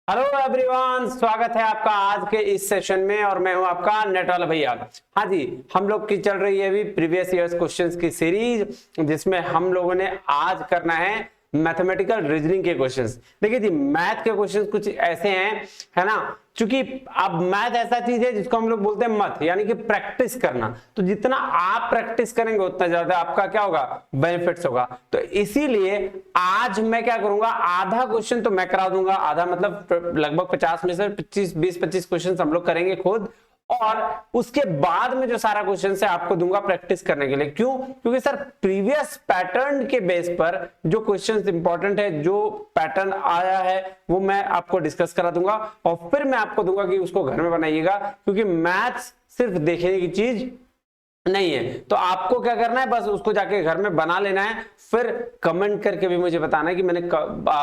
Hello everyone, स्वागत है आपका आज के इस सेशन में और मैं हूं आपका नेट वाला भैया। हाँ जी, हम लोग की चल रही है अभी प्रीवियस ईयर्स क्वेश्चंस की सीरीज, जिसमें हम लोगों ने आज करना है मैथमेटिकल रीजनिंग के क्वेश्चंस। देखिए जी, मैथ के क्वेश्चंस कुछ ऐसे हैं, है ना, क्योंकि अब मैथ ऐसा चीज है जिसको हम लोग बोलते हैं मथ, यानी कि प्रैक्टिस करना। तो जितना आप प्रैक्टिस करेंगे उतना ज्यादा आपका क्या होगा, बेनिफिट्स होगा। तो इसीलिए आज मैं क्या करूंगा, आधा क्वेश्चन तो मैं करा दूंगा, आधा मतलब लगभग 50 में से 20-25 क्वेश्चन हम लोग करेंगे खुद, और उसके बाद में जो सारा क्वेश्चन है आपको दूंगा प्रैक्टिस करने के लिए। क्यों? क्योंकि सर प्रीवियस पैटर्न के बेस पर जो क्वेश्चंस इंपॉर्टेंट है, जो पैटर्न आया है, वो मैं आपको डिस्कस करा दूंगा और फिर मैं आपको दूंगा कि उसको घर में बनाइएगा, क्योंकि मैथ्स सिर्फ देखने की चीज नहीं है। तो आपको क्या करना है, बस उसको जाके घर में बना लेना है, फिर कमेंट करके भी मुझे बताना है कि मैंने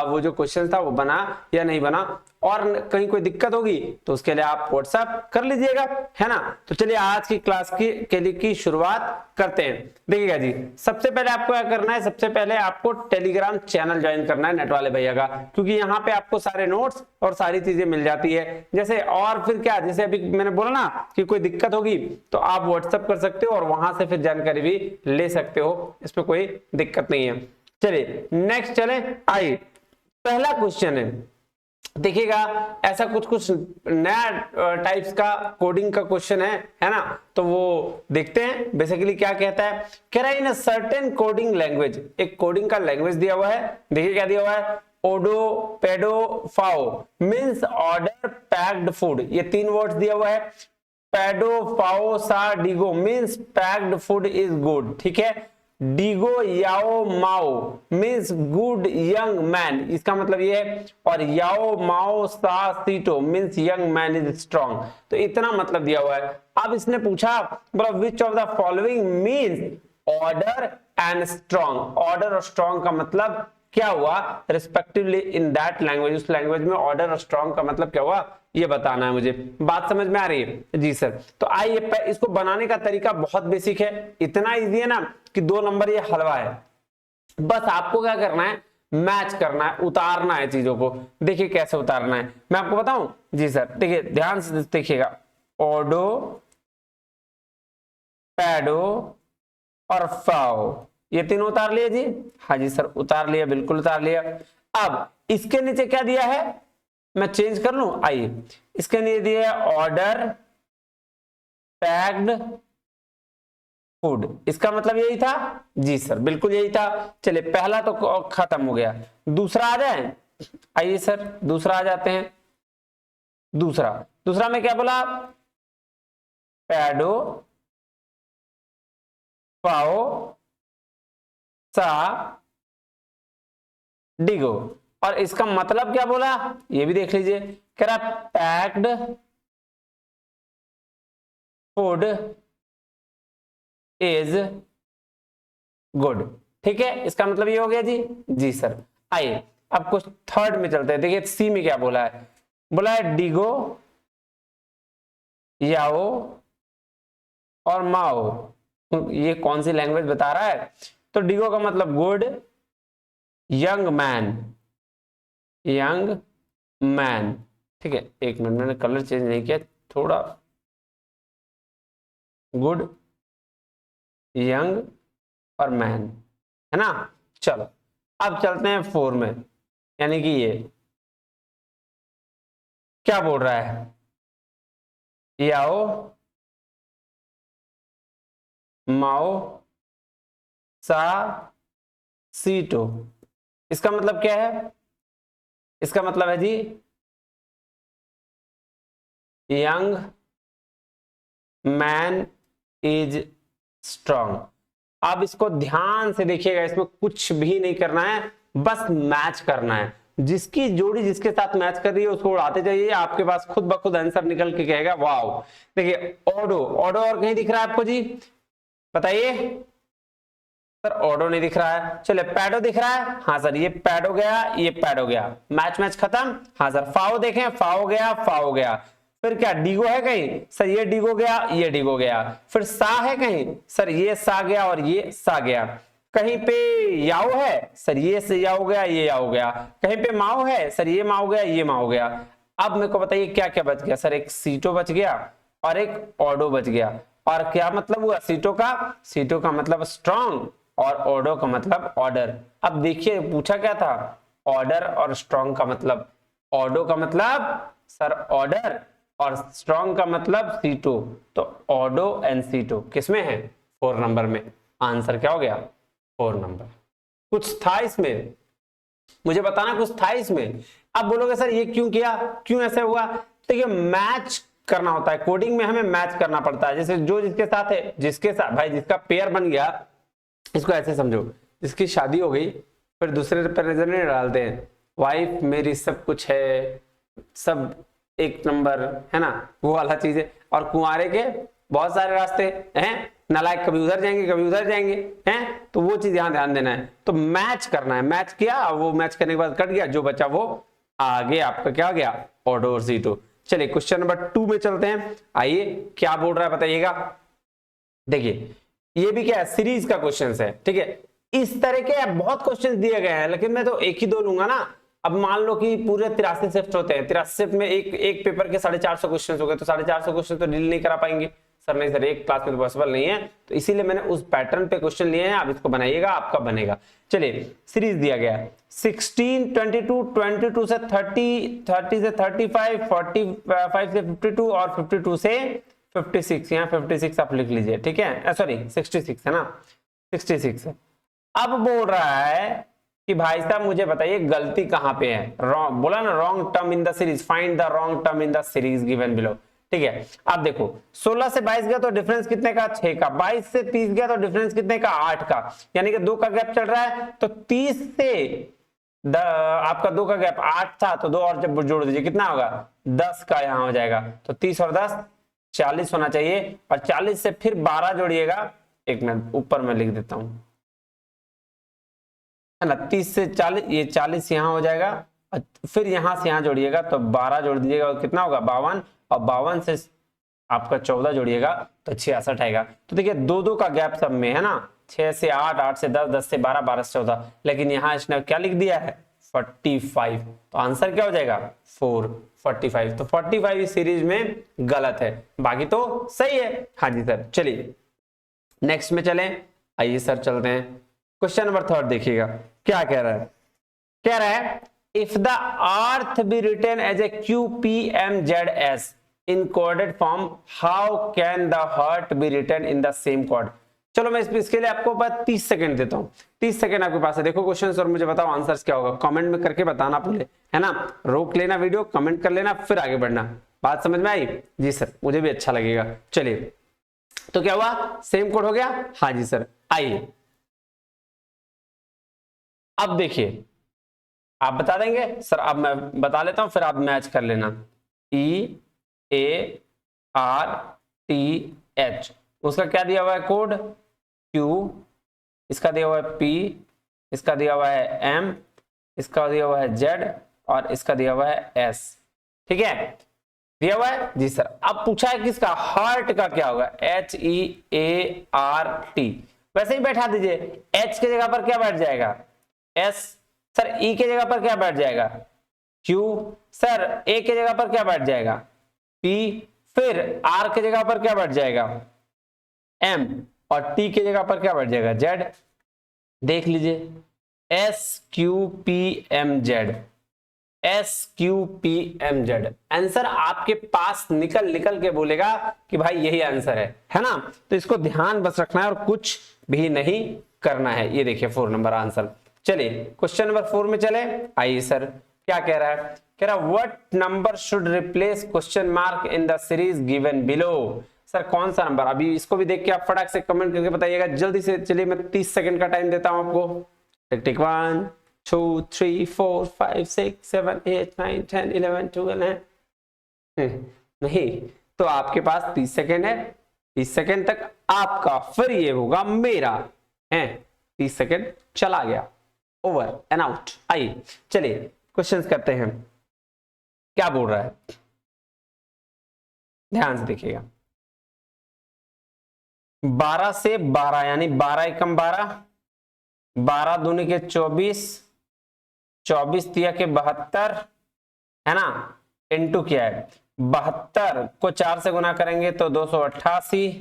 वो जो क्वेश्चन था वो बना या नहीं बना, और कहीं कोई दिक्कत होगी तो उसके लिए आप व्हाट्सएप कर लीजिएगा, है ना। तो चलिए आज की क्लास के लिए की शुरुआत करते हैं। देखिएगा जी, सबसे पहले आपको क्या करना है, सबसे पहले आपको टेलीग्राम चैनल ज्वाइन करना है नेट वाले भैया का, क्योंकि यहाँ पे आपको सारे नोट्स और सारी चीजें मिल जाती है। जैसे और फिर क्या, जैसे अभी मैंने बोला ना कि कोई दिक्कत होगी तो आप व्हाट्सएप कर सकते हो और वहां से फिर जानकारी भी ले सकते हो, इसमें कोई दिक्कत नहीं है। चलिए नेक्स्ट चले, आइए पहला क्वेश्चन है। देखिएगा, ऐसा कुछ नया टाइप्स का कोडिंग का क्वेश्चन है ना। तो वो देखते हैं बेसिकली क्या कहता है। कह रहा है in a certain coding language, एक कोडिंग का लैंग्वेज दिया हुआ है। देखिए क्या दिया हुआ है, ओडो पेडो फाओ मीन्स ऑर्डर पैक्ड फूड, ये 3 वर्ड्स दिया हुआ है। पेडो फाओ सा डिगो means packed food is good, ठीक है। डिगो याओ माओ मीन्स गुड यंग मैन, इसका मतलब ये है। और याओ माओ सा सीटो means young man is strong, तो इतना मतलब दिया हुआ है। अब इसने पूछा विच of the following means order and strong. Order और स्ट्रॉन्ग का मतलब क्या हुआ रिस्पेक्टिवली इन दैट लैंग्वेज, उस लैंग्वेज में ऑर्डर और स्ट्रॉन्ग का मतलब क्या हुआ, ये बताना है मुझे। बात समझ में आ रही है जी सर? तो आइए, इसको बनाने का तरीका बहुत बेसिक है, इतना इजी है ना कि 2 नंबर ये हलवा है। बस आपको क्या करना है, मैच करना है, उतारना है चीजों को। देखिए कैसे उतारना है, मैं आपको बताऊं जी सर। देखिए ध्यान से देखिएगा, ओडो पैडो और फाओ, ये तीनों उतार लिए जी? हाँ जी सर, उतार लिया, बिल्कुल उतार लिया। अब इसके नीचे क्या दिया है, मैं चेंज कर लूं, आइए। इसके नीचे दिया है ऑर्डर पैक्ड फूड, इसका मतलब यही था जी सर, बिल्कुल यही था। चलिए पहला तो खत्म हो गया, दूसरा आ जाए। आइए सर दूसरा आ जाते हैं। दूसरा में क्या बोला, पैडो पाओ सा डिगो, और इसका मतलब क्या बोला ये भी देख लीजिए। कह रहा पैक्ड फूड इज गुड, ठीक है, इसका मतलब ये हो गया जी सर। आइए अब कुछ थर्ड में चलते हैं। देखिए सी में क्या बोला है, बोला है डिगो याओ और माओ, ये कौन सी लैंग्वेज बता रहा है। तो डिगो का मतलब गुड, यंग मैन, ठीक है। एक मिनट, मैंने कलर चेंज नहीं किया, थोड़ा गुड यंग और मैन, है ना। चलो अब चलते हैं 4 में, यानी कि ये क्या बोल रहा है, याओ माओ सा सीटो, इसका मतलब क्या है, इसका मतलब है जी यंग मैन इज स्ट्रॉन्ग। अब इसको ध्यान से देखिएगा, इसमें कुछ भी नहीं करना है, बस मैच करना है। जिसकी जोड़ी जिसके साथ मैच कर रही है उसको उड़ाते जाइए, आपके पास खुद ब खुद आंसर निकल के कहेगा वाओ। देखिए ओडो और कहीं दिख रहा है आपको जी, बताइए सर। ओडो नहीं दिख रहा है, चलिए पैडो दिख रहा है, हाँ सर ये पैडो गया, ये पैडो गया, मैच खत्म। हाँ सर फाओ देखें, फाओ गया। फिर क्या डिगो है कहीं, सर ये डिगो गया, ये डिगो गया। फिर सा है कहीं, सर ये सा गया और ये सा गया। कहीं पे याओ है, सर ये से याओ गया, ये याओ गया। कहीं पे माओ है, सर ये माओ गया, ये माओ गया। अब मेरे को बताइए क्या क्या बच गया सर, एक सीटो बच गया और एक ऑडो बच गया। और क्या मतलब हुआ सीटो का मतलब स्ट्रॉन्ग और ऑडो का मतलब ऑर्डर। अब देखिए पूछा क्या था, ऑर्डर और स्ट्रॉन्ग का मतलब, ऑडो का मतलब सर ऑर्डर और स्ट्रॉन्ग का मतलब सीटो, तो ऑडो एंड सीटो किसमें है, 4 नंबर में। आंसर क्या हो गया 4 नंबर। कुछ था इसमें, मुझे बताना कुछ था इसमें। अब बोलोगे सर ये क्यों किया, क्यों ऐसे हुआ, तो ये मैच करना होता है, कोडिंग में हमें मैच करना पड़ता है। जैसे जो जिसके साथ है, जिसके साथ भाई जिसका पेयर बन गया, इसको ऐसे समझो, जिसकी शादी हो गई फिर दूसरे पर नजर नहीं डालते हैं, वाइफ मेरी सब कुछ है, सब एक नंबर है ना, वो वाला चीज है। और कुंवारे के बहुत सारे रास्ते हैं, नालायक कभी उधर जाएंगे कभी उधर जाएंगे हैं, तो वो चीज यहां ध्यान देना है। तो मैच करना है, मैच किया, वो मैच करने के बाद कट गया, जो बचा वो आगे आपका क्या हो गया, ऑडो और सीटो। चलिए क्वेश्चन नंबर 2 में चलते हैं, आइए क्या बोल रहा है बताइएगा। देखिए ये भी क्या है, सीरीज का क्वेश्चन है, ठीक है। इस तरह के बहुत क्वेश्चन दिए गए हैं, लेकिन मैं तो एक ही दो लूंगा ना। अब मान लो कि पूरे 83 शिफ्ट होते हैं, 83 शिफ्ट में एक पेपर के 450 क्वेश्चन हो गए, तो 450 क्वेश्चन तो डील नहीं करा पाएंगे सर, नहीं सर एक क्लास में तो पॉसिबल नहीं है, तो इसीलिए मैंने उस पैटर्न पे क्वेश्चन लिए हैं। आप इसको बनाइएगा, आपका बनेगा। चलिए सीरीज दिया गया है 16, 22, 22 से 30, 30 से 35, 45 से 52 और 52 से 56, यहाँ 56 आप लिख लीजिए, ठीक है, सॉरी 66 है ना, 66 है। अब बोल रहा है कि भाई साहब मुझे बताइए गलती कहां पे है, रॉन्ग बोला ना, wrong term in the series, find the wrong term in the series given below, ठीक है। अब देखो 16 से 22 गया तो डिफरेंस कितने का, 6 का, 22 से 30 गया तो डिफरेंस कितने का, 8 का, यानी कि 2 का गैप चल रहा है। तो 30 से आपका 2 का गैप 8 था, तो 2 और जब जोड़ दीजिए कितना होगा, 10 का यहां हो जाएगा, तो 30 और 10 40 होना चाहिए, और 40 से फिर 12 जोड़िएगा, एक मिनट ऊपर में लिख देता हूं, है ना, 30 से 40, ये 40 यहां हो जाएगा, फिर यहां से यहां जोड़िएगा तो 12 जोड़ दीजिएगा, कितना होगा 52, और 52 से आपका 14 जोड़िएगा तो 66 आएगा। तो देखिए 2-2 का गैप सब में है ना, 6 से 8, 8 से 10, 10 से 12, 12 से 14, लेकिन यहां इसने क्या लिख दिया है 45, तो आंसर क्या हो जाएगा 4, 45। तो 45 इस सीरीज में गलत है, बाकी तो सही है। हाँ जी सर, चलिए नेक्स्ट में चलें, आइए सर चलते हैं। क्वेश्चन नंबर 3 देखिएगा क्या कह रहा है, कह रहा है if the earth be written as a QPMZS in coded form, how can the heart be written in the same code. चलो मैं इसके लिए आपको बस 30 सेकंड देता हूं, 30 सेकंड आपके पास है, देखो क्वेश्चन और मुझे बताओ आंसर्स क्या होगा, कमेंट में करके बताना भूले, है ना, रोक लेना वीडियो, कमेंट कर लेना, फिर आगे बढ़ना। बात समझ में आई जी सर, मुझे भी अच्छा लगेगा। चलिए तो क्या हुआ, सेम कोड हो गया, हाँ जी सर। आइए अब देखिए, आप बता देंगे सर, अब मैं बता लेता हूं, फिर आप मैच कर लेना। EARTH, उसका क्या दिया हुआ है कोड, Q, इसका दिया हुआ है P, इसका दिया हुआ है M, इसका दिया हुआ है Z, और इसका दिया हुआ है S, ठीक है, दिया हुआ है जी सर। अब पूछा है किसका, हार्ट का क्या होगा, HEART, वैसे ही बैठा दीजिए, H की जगह पर क्या बैठ जाएगा, S, सर E के जगह पर क्या बैठ जाएगा, Q, सर A के जगह पर क्या बैठ जाएगा, P, फिर R के जगह पर क्या बैठ जाएगा, M, और T के जगह पर क्या बैठ जाएगा, Z। देख लीजिए SQPMZ, SQPMZ, आंसर आपके पास निकल के बोलेगा कि भाई यही आंसर है ना। तो इसको ध्यान बस रखना है और कुछ भी नहीं करना है। ये देखिए 4 नंबर आंसर। चलिए क्वेश्चन नंबर 4 में चले, आइए सर क्या कह रहा है, कह रहा what number should replace question mark in the series given below. Sir कौन सा नंबर, अभी इसको भी देख के आप फटाक से कमेंट करके बताइएगा जल्दी से। चलिए मैं 30 सेकंड का टाइम देता हूं आपको। टिक टिक 1 2 3 4 5 6 7 8 9 10 11 12 है नहीं, तो आपके पास 30 सेकंड है, 30 सेकंड तक आपका, फिर ये होगा मेरा है। 30 सेकंड चला गया, ओवर एंड आउट। आइए चलिए क्वेश्चंस करते हैं, क्या बोल रहा है ध्यान से देखिएगा। 12 से 12 यानी 12 एकम 12, 12 दूनी के 24, 24 तिया के 72 है ना, इंटू क्या है 72 को 4 से गुना करेंगे तो 288,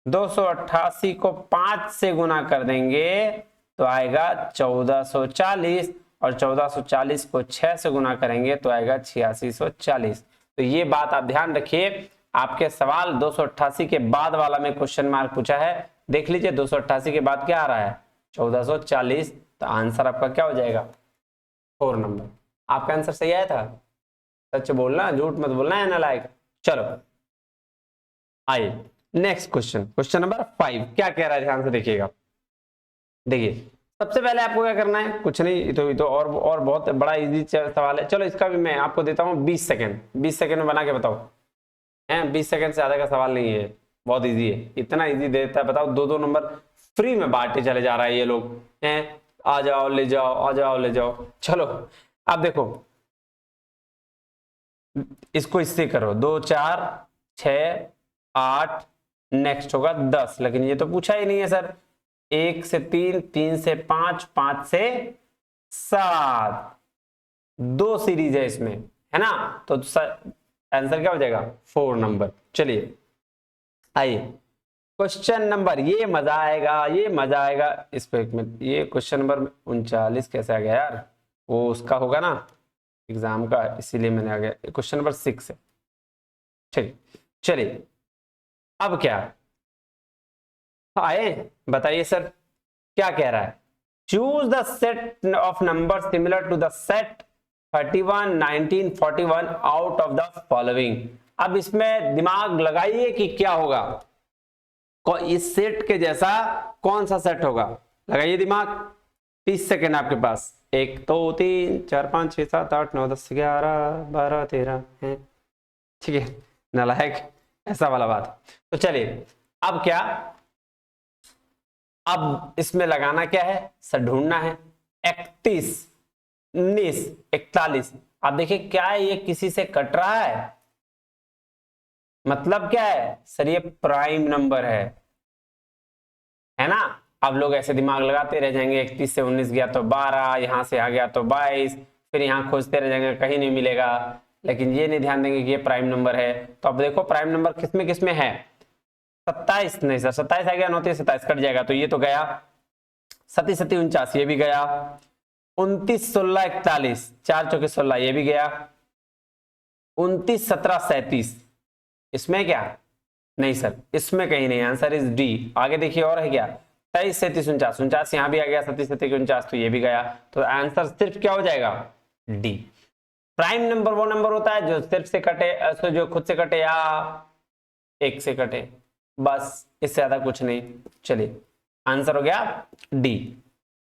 288 को 5 से गुना कर देंगे तो आएगा 1440, और 1440 को 6 से गुना करेंगे तो आएगा 8640। तो ये बात आप ध्यान रखिए, आपके सवाल 288 के बाद वाला में क्वेश्चन मार्क पूछा है, देख लीजिए 288 के बाद क्या आ रहा है 1440, तो आंसर आपका क्या हो जाएगा 4 नंबर। आपका आंसर सही आया था, सच बोलना, झूठ मत बोलना है ना लायक। चलो आइए नेक्स्ट क्वेश्चन, क्वेश्चन नंबर 5 क्या कह रहा है, ध्यान से देखिएगा। देखिए सबसे पहले आपको क्या करना है, कुछ नहीं, ये तो और बहुत बड़ा इजी सवाल है। चलो इसका भी मैं आपको देता हूँ 20 सेकंड, 20 सेकंड में बना के बताओ। हैं 20 सेकंड से ज्यादा का सवाल नहीं है, बहुत इजी है, इतना इजी देता है बताओ, 2-2 नंबर फ्री में बांटे चले जा रहा है ये लोग हैं। आ जाओ ले जाओ, आ जाओ ले जाओ। चलो अब देखो इसको इससे करो, 2 4 6 8, नेक्स्ट होगा 10, लेकिन ये तो पूछा ही नहीं है सर। 1 से 3, 3 से 5, 5 से 7, 2 सीरीज है इसमें, है ना, तो आंसर क्या हो जाएगा 4 नंबर। चलिए आइए क्वेश्चन नंबर, ये मजा आएगा, ये मजा आएगा इस पे। एक मिनट, ये क्वेश्चन नंबर 39 कैसे आ गया यार, वो उसका होगा ना एग्जाम का, इसीलिए मैंने आ गया। क्वेश्चन नंबर 6 है, ठीक। चलिए अब क्या आए बताइए सर, क्या कह रहा है, choose the set of number similar to the set 31 19 41 out of the following. अब इसमें दिमाग लगाइए कि क्या होगा, इस सेट के जैसा कौन सा सेट होगा, लगाइए दिमाग। 30 सेकेंड आपके पास, 1 2 3 4 5 6 7 8 9 10 11 12 13 है, ठीक है नालायक, ऐसा वाला बात। तो चलिए अब क्या, अब इसमें लगाना क्या है सर, ढूंढना है 31 19 41। अब देखिए क्या है, ये किसी से कट रहा है, मतलब क्या है सर, ये प्राइम नंबर है ना। अब लोग ऐसे दिमाग लगाते रह जाएंगे, 31 से 19 गया तो 12, यहां से आ गया तो 22, फिर यहां खोजते रह जाएंगे कहीं नहीं मिलेगा, लेकिन ये नहीं ध्यान देंगे कि ये प्राइम नंबर है। तो अब देखो प्राइम नंबर किसमें किसमें है, 27 नहीं सर, 27 आ गया, 9 27 कट जाएगा, तो ये तो गया, 37 37 49 ये भी गया, 29 16 41 4 चौके 16 ये भी गया, 29 17 37 इसमें क्या नहीं सर, इसमें कहीं नहीं, आंसर इज डी। आगे देखिए और है क्या, 23 37 49 49 यहाँ भी आ गया, 37 37 49 तो ये भी गया, तो आंसर सिर्फ क्या हो जाएगा डी। प्राइम नंबर वो नंबर होता है जो सिर्फ से कटे, जो खुद से कटे या एक से कटे, बस इससे ज्यादा कुछ नहीं। चलिए आंसर हो गया डी।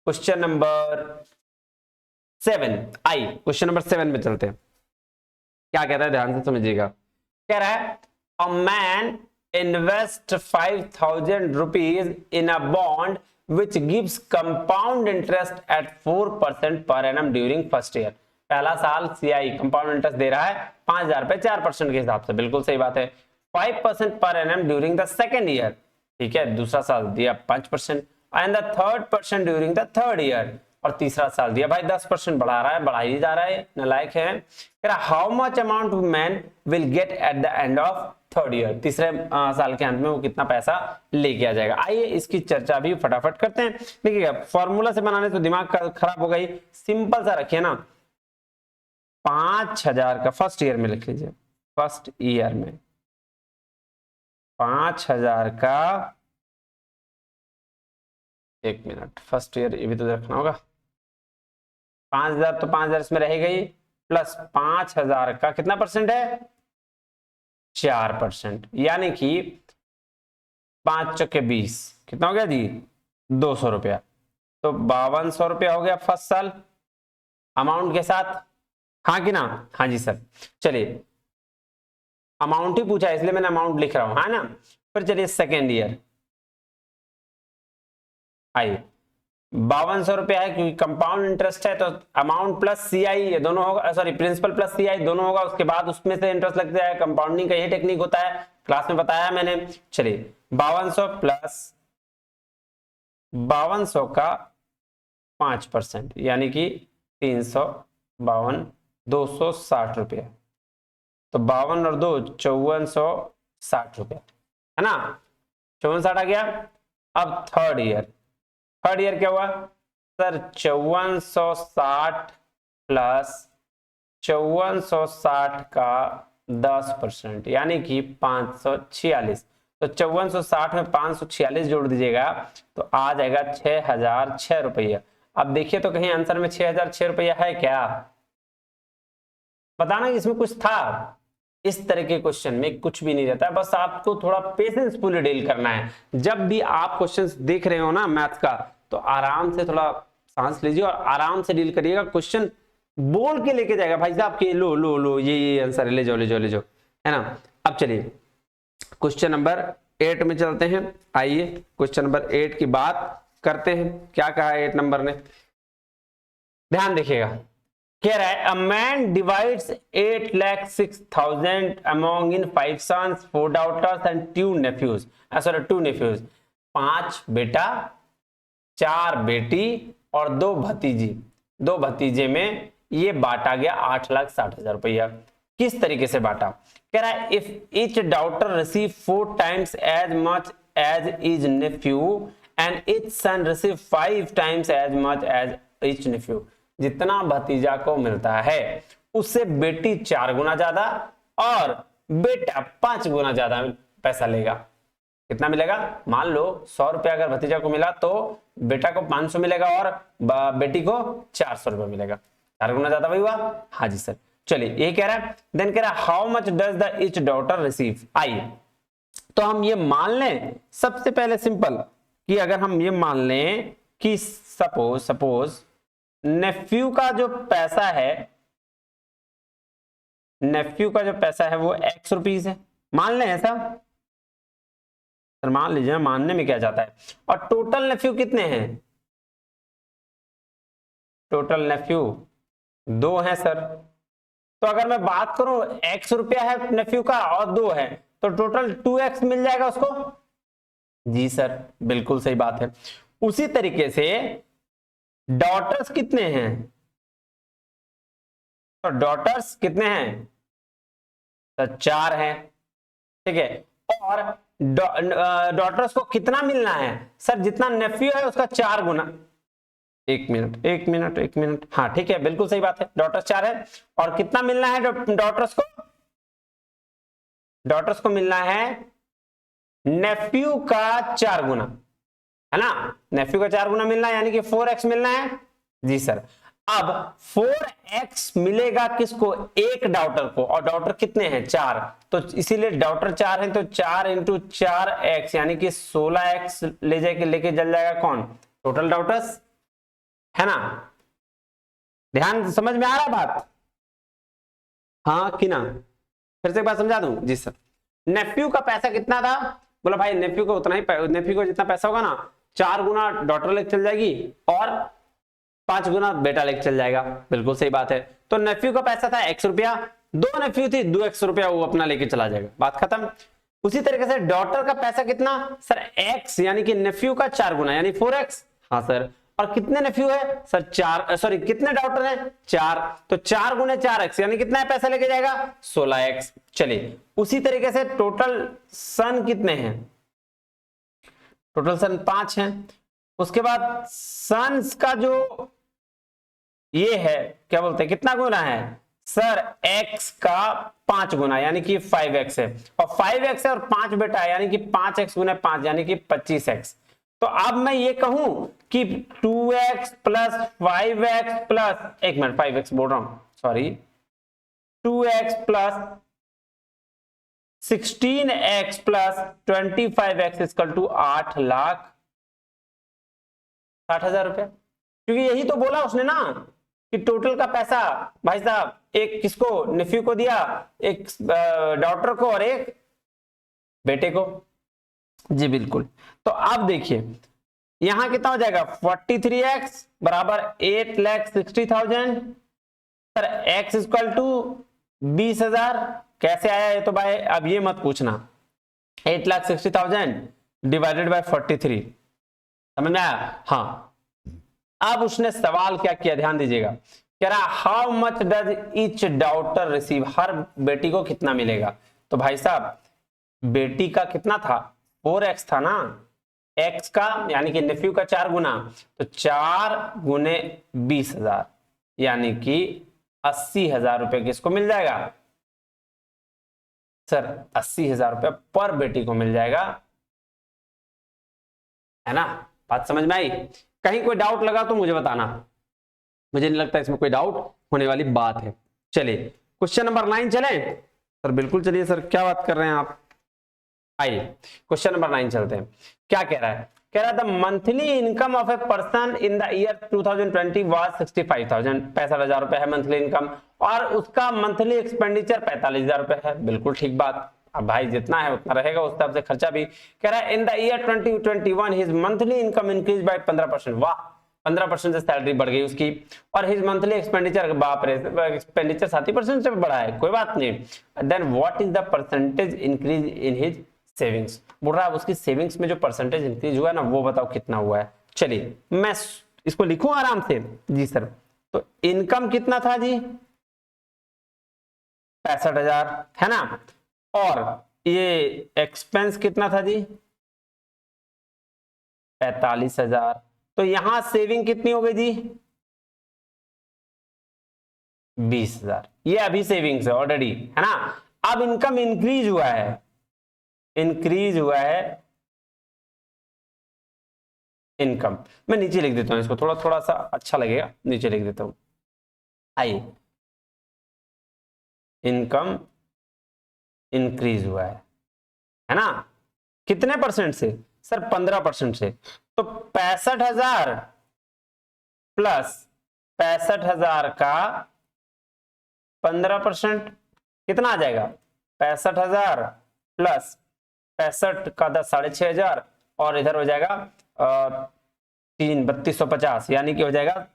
क्वेश्चन नंबर 7, आई क्वेश्चन नंबर 7 में चलते हैं, क्या कहता है ध्यान से समझिएगा। कह रहा है a man invest 5,000 rupees in a bond which gives compound interest at 4% per annum during first year। पहला साल CI कंपाउंड इंटरेस्ट दे रहा है 5,000 पे 4% के हिसाब से, बिल्कुल सही बात है। 5% per annum during the second year, ठीक है, दूसरा साल दिया 5%, and the third person during the third year, और तीसरा साल दिया भाई 10%, बढ़ा रहा है, बढ़ा ही जा रहा है, नालायक है। How much amount man will get at the end of third year, तीसरे साल के अंत में वो कितना पैसा लेके आ जाएगा। आइए इसकी चर्चा भी फटाफट करते हैं। देखिएगा फॉर्मूला से बनाने तो दिमाग का खराब हो गई, सिंपल सा रखिए ना, 5,000 का फर्स्ट ईयर में लिख लीजिए, फर्स्ट ईयर में 5,000 का, एक मिनट, फर्स्ट ईयर ये भी तो रखना होगा, 5,000 तो 5,000 इसमें रहेगा ही, प्लस 5,000 का कितना परसेंट है 4%, यानी कि 5 चौके 20 कितना हो गया जी 200 रुपया, तो 5200 रुपया हो गया फर्स्ट साल अमाउंट के साथ, हाँ कि ना, हाँ जी सर। चलिए अमाउंट ही पूछा है इसलिए मैंने अमाउंट लिख रहा हूं, है ना। फिर चलिए सेकेंड ईयर, आइए 5200 रुपया है, क्योंकि कंपाउंड इंटरेस्ट है तो अमाउंट प्लस सीआई ये दोनों होगा, सॉरी प्रिंसिपल प्लस सीआई दोनों होगा, उसके बाद उसमें से इंटरेस्ट लग जाए, कंपाउंडिंग का यही टेक्निक होता है, क्लास में बताया मैंने। चलिए 5200 प्लस 5200 का 5%, यानी कि 352 260 रुपया, तो 52 और 2 5460 रुपया, है ना, 5460 आ गया। अब थर्ड ईयर क्या हुआ सर, 5460 प्लस 5460 का 10% यानी कि 546। तो 5460 में 546 जोड़ दीजिएगा तो आ जाएगा 6006 रुपया। अब देखिए तो कहीं आंसर में 6006 रुपया है क्या, बताना कि इसमें कुछ था। इस तरह के क्वेश्चन में कुछ भी नहीं रहता है, बस आपको थोड़ा पेशेंसफुली डील करना है। जब भी आप क्वेश्चंस देख रहे हो ना मैथ्स का, तो आराम से थोड़ा सांस लीजिए और आराम से डील करिएगा। क्वेश्चन बोल के लेके जाएगा भाई साहब के लो लो लो ये आंसर ले जाओ ले जाओ ले जाओ, है ना। अब चलिए क्वेश्चन नंबर 8 में चलते हैं। आइए क्वेश्चन नंबर 8 की बात करते हैं। क्या कहा है 8 नंबर ने, ध्यान देखिएगा। कह रहा है a man divides 8,06,000 among in 5 sons 4 daughters and 2 nephews, sorry 2 nephews, 5 बेटा 4 बेटी और 2 भतीजी, 2 भतीजे में ये बांटा गया 8,60,000 रुपया। किस तरीके से बांटा, कह रहा है if each daughter receive 4 times as much as is nephew and each son receive 5 times as much as each nephew, जितना भतीजा को मिलता है उससे बेटी 4 गुना ज्यादा और बेटा 5 गुना ज्यादा पैसा लेगा। कितना मिलेगा, मान लो 100 रुपया अगर भतीजा को मिला तो बेटा को 500 मिलेगा और बेटी को 400 रुपया मिलेगा, 4 गुना ज्यादा भाई हुआ। हाँ जी सर, चलिए ये कह रहा है। देन कह रहा है how much does the each daughter receive. आइए तो हम ये मान लें सबसे पहले सिंपल कि अगर हम ये मान लें कि सपोज नेफ्यू का जो पैसा है, नेफ्यू का जो पैसा है वो X रुपीस है, मान लें ऐसा सर, मान लीजिए, मानने में क्या जाता है। और टोटल नेफ्यू कितने हैं, टोटल नेफ्यू 2 हैं सर। तो अगर मैं बात करूं X रुपया है नेफ्यू का और 2 है तो टोटल 2X मिल जाएगा उसको। जी सर बिल्कुल सही बात है। उसी तरीके से डॉटर्स कितने हैं, तो डॉटर्स कितने हैं तो 4 हैं, ठीक है। और डॉटर्स को कितना मिलना है सर, जितना नेफ्यू है उसका 4 गुना। एक मिनट, हाँ ठीक है बिल्कुल सही बात है, डॉटर्स 4 है और कितना मिलना है डॉटर्स को मिलना है नेफ्यू का 4 गुना, है ना, नेफ्यू का 4 गुना मिलना है यानी कि 4x मिलना है। जी सर, अब 4x मिलेगा किसको, एक डॉटर को, और डॉटर कितने हैं 4, तो इसीलिए डॉटर 4 है तो 4 × 4x यानी कि 16x लेके चल जाएगा कौन, टोटल डॉटर्स, है ना। ध्यान समझ में आ रहा बात, हाँ कि ना, फिर से एक बार समझा दूं। जी सर, नेफ्यू का पैसा कितना था, बोला भाई नेफ्यू को उतना ही, नेफ्यू को जितना पैसा होगा ना 4 गुना डॉटर लेके चल जाएगी और 5 गुना बेटा लेके चल जाएगा, बिल्कुल सही बात है। तो नेफ्यू का पैसा था X रुपया, 2 नेफ्यू थी 2X रुपया, वो अपना लेके चला जाएगा, बात खत्म। उसी तरीके से डॉटर का पैसा कितना सर, X यानी कि नेफ्यू का 4 गुना यानी 4X, हाँ सर। और कितने नेफ्यू है सर 4, सॉरी कितने डॉटर है 4, तो 4 × 4x यानी कितना पैसा लेके जाएगा 16x। चलिए उसी तरीके से टोटल सन कितने हैं, टोटल सन 5 हैं। उसके बाद सन्स का जो ये है क्या बोलते हैं, कितना गुना है सर, x का 5 गुना यानी कि 5x है, और 5x है और 5 बेटा है यानी कि 5x × 5 यानी कि 25x। तो अब मैं ये कहूं कि 2x प्लस 5x प्लस, एक मिनट 5x बोल रहा हूं sorry, 2x plus 16x plus 25x equal to 8,60,000 रुपया, क्योंकि यही तो बोला उसने ना कि टोटल का पैसा भाई साहब एक किसको, नेफ्यू को दिया, एक डॉटर को और एक बेटे को। जी बिल्कुल, तो अब देखिए यहां कितना हो जाएगा 43x बराबर 8,60,000 सर, x इक्वल टू 20,000। कैसे आया ये तो भाई अब ये मत पूछना, 8,60,000 डिवाइडेड बाय 43, समझ में आया। हाँ अब उसने सवाल क्या किया, ध्यान दीजिएगा, कह रहा how much does each daughter receive, हर बेटी को कितना मिलेगा। तो भाई साहब बेटी का कितना था 4x था ना, x का यानी कि नेफ्यू का 4 गुना, तो 4 गुने 20,000 यानी कि 80,000 रुपए किसको मिल जाएगा सर, 80,000 रुपए पर बेटी को मिल जाएगा, है ना। बात समझ में आई? कहीं कोई डाउट लगा तो मुझे बताना, मुझे नहीं लगता इसमें कोई डाउट होने वाली बात है। चलिए क्वेश्चन नंबर 9 चले सर। बिल्कुल चलिए सर, क्या बात कर रहे हैं आप। आइए क्वेश्चन नंबर 9 चलते हैं। क्या कह रहा है, कह रहा था monthly income of a person in the year 2020 was 65,000, 65,000 रुपए है मंथली इनकम, और उसका मंथली एक्सपेंडिचर 45,000 रुपए है। बिल्कुल ठीक बात, अब भाई जितना है उतना रहेगा, उस हिसाब से खर्चा भी। कह रहा है in the year 2021 his monthly income increase by 15%, वाह 15% से सैलरी बढ़ गई उसकी, और हिज मंथली एक्सपेंडिचर, बाप रे एक्सपेंडिचर 70% से बढ़ा है, कोई बात नहीं। Then what is the percentage increase in his savings, बोल रहा है उसकी सेविंग्स में जो परसेंटेज इंक्रीज हुआ है ना वो बताओ कितना हुआ है। चलिए मैं इसको लिखूं आराम से जी सर। तो इनकम कितना था जी 65,000 है ना, और ये एक्सपेंस कितना था जी 45,000, तो यहां सेविंग कितनी हो गई जी 20,000, ये अभी सेविंग्स है ऑलरेडी, है ना। अब इनकम इंक्रीज हुआ है, इंक्रीज हुआ है इनकम, मैं नीचे लिख देता हूं इसको, थोड़ा थोड़ा सा अच्छा लगेगा, नीचे लिख देता हूं। आइए इनकम इंक्रीज हुआ है ना, कितने परसेंट से सर 15% से, तो 65,000 प्लस 65,000 का 15% कितना आ जाएगा 65,000 प्लस 65 का 10 6,500, और इधर हो जाएगा 3,3250 यानी कि हो जाएगा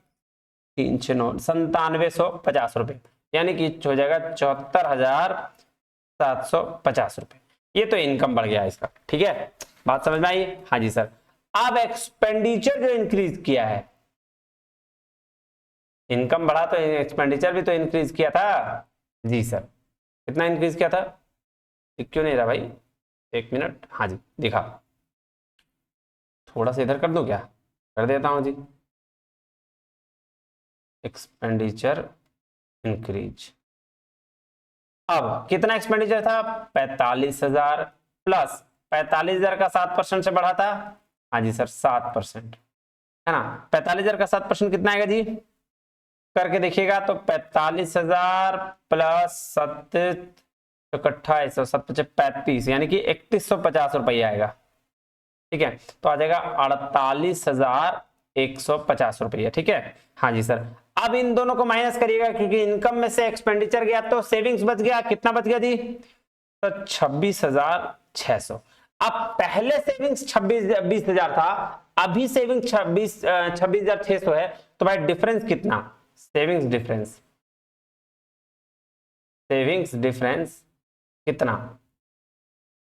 3,997,950 रुपए, यानी कि हो जाएगा 74,750 रुपए। ये तो इनकम बढ़ गया इसका, ठीक है, बात समझ में आई। हाँ जी सर। अब एक्सपेंडिचर जो इंक्रीज किया है, इनकम बढ़ा तो एक्सपेंडिचर भी तो इंक्रीज किया था जी सर। कितना इंक्रीज किया था, क्यों नहीं रहा भाई, एक मिनट, हाँ जी दिखा, थोड़ा सा इधर कर दूं क्या, कर देता हूं जी। एक्सपेंडिचर इंक्रीज, अब कितना एक्सपेंडिचर था 45,000 प्लस 45,000 का 7% से बढ़ा था, हाँ जी सर 7%, है ना। 45,000 का 7% कितना आएगा जी, करके देखिएगा तो 45,000 प्लस 28,735 यानी कि 3,150 रुपये आएगा, ठीक है। तो आ जाएगा 48,150 रुपये, ठीक है। हाँ जी सर। अब इन दोनों को माइनस करिएगा क्योंकि इनकम में से एक्सपेंडिचर गया तो सेविंग्स बच गया, कितना बच गया जी, तो 26,600। अब पहले सेविंग्स 20,000 था, अभी सेविंग 26,600 है, तो भाई डिफरेंस कितना, सेविंग्स डिफरेंस कितना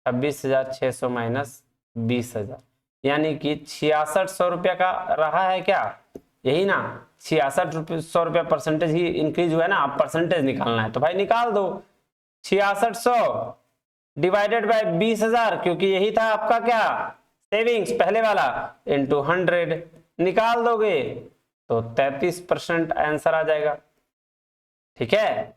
26,600 माइनस 20,000 यानी कि 6,600 रुपया का रहा है क्या, यही ना, 6,600 रुपया परसेंटेज ही इंक्रीज हुआ है ना। आप परसेंटेज निकालना है तो भाई निकाल दो, 6,600 डिवाइडेड बाय 20,000 क्योंकि यही था आपका क्या सेविंग्स पहले वाला, इंटू 100 निकाल दोगे तो 33% आंसर आ जाएगा, ठीक है।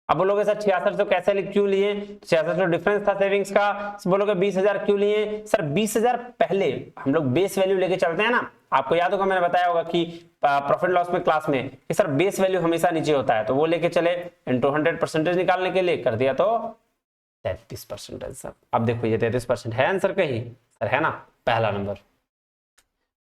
अब बोलोगे सर 6,600 कैसे क्यों लिए, 6,600 डिफरेंस था सेविंग्स का, बोलोगे 20,000 क्यों लिए, सर 20,000 पहले हम लोग बेस वैल्यू लेके चलते हैं ना, आपको याद होगा मैंने बताया होगा कि प्रॉफिट लॉस में क्लास में कि सर बेस वैल्यू हमेशा नीचे होता है, तो वो लेके चले इंटू 100 परसेंटेज निकालने के लिए कर दिया तो 33% आंसर। अब देखो ये 33% है आंसर कहीं, सर है ना पहला नंबर।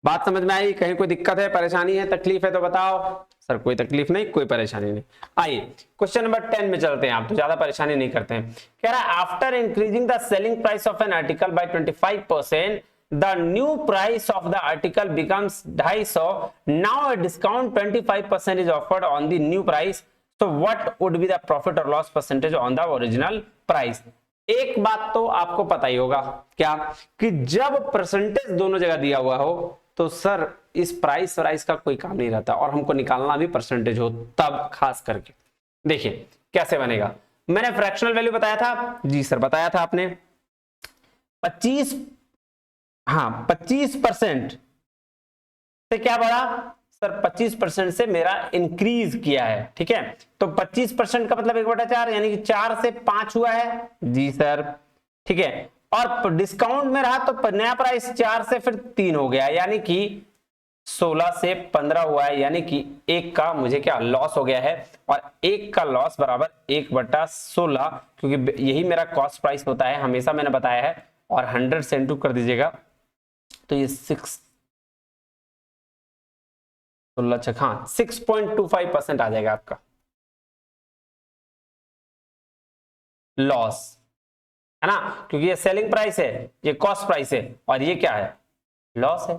बात समझ में आई, कहीं कोई दिक्कत है, परेशानी है, तकलीफ है तो बताओ। सर कोई तकलीफ नहीं, कोई परेशानी नहीं। आइए क्वेश्चन नंबर 10 में चलते हैं, आप तो ज्यादा परेशानी नहीं करते हैं। कह रहा है after increasing the selling price of an article by 25% the new price of the article becomes 250, now a discount 25% is offered on the new price, so what would be the profit or loss percentage on the original price। एक बात तो आपको पता ही होगा क्या, कि जब percentage दोनों जगह दिया हुआ हो तो सर इस प्राइस का कोई काम नहीं रहता, और हमको निकालना भी परसेंटेज हो तब खास करके। देखिए कैसे बनेगा, मैंने फ्रैक्शनल वैल्यू बताया था जी सर, बताया था आपने 25% से क्या बढ़ा सर, 25% से मेरा इंक्रीज किया है, ठीक है। तो 25% का मतलब 1/4 यानी कि 4 से 5 हुआ है जी सर, ठीक है। और डिस्काउंट में रहा तो नया प्राइस 4 से फिर 3 हो गया, यानी कि 16 से 15 हुआ है, यानी कि 1 का मुझे क्या लॉस हो गया है। और 1 का लॉस बराबर 1/16, क्योंकि यही मेरा कॉस्ट प्राइस होता है, हमेशा मैंने बताया है। और 100 से इंटू कर दीजिएगा तो ये 6.25% आ जाएगा आपका लॉस, है ना, क्योंकि ये सेलिंग प्राइस है, ये कॉस्ट प्राइस है, और ये क्या है, लॉस है।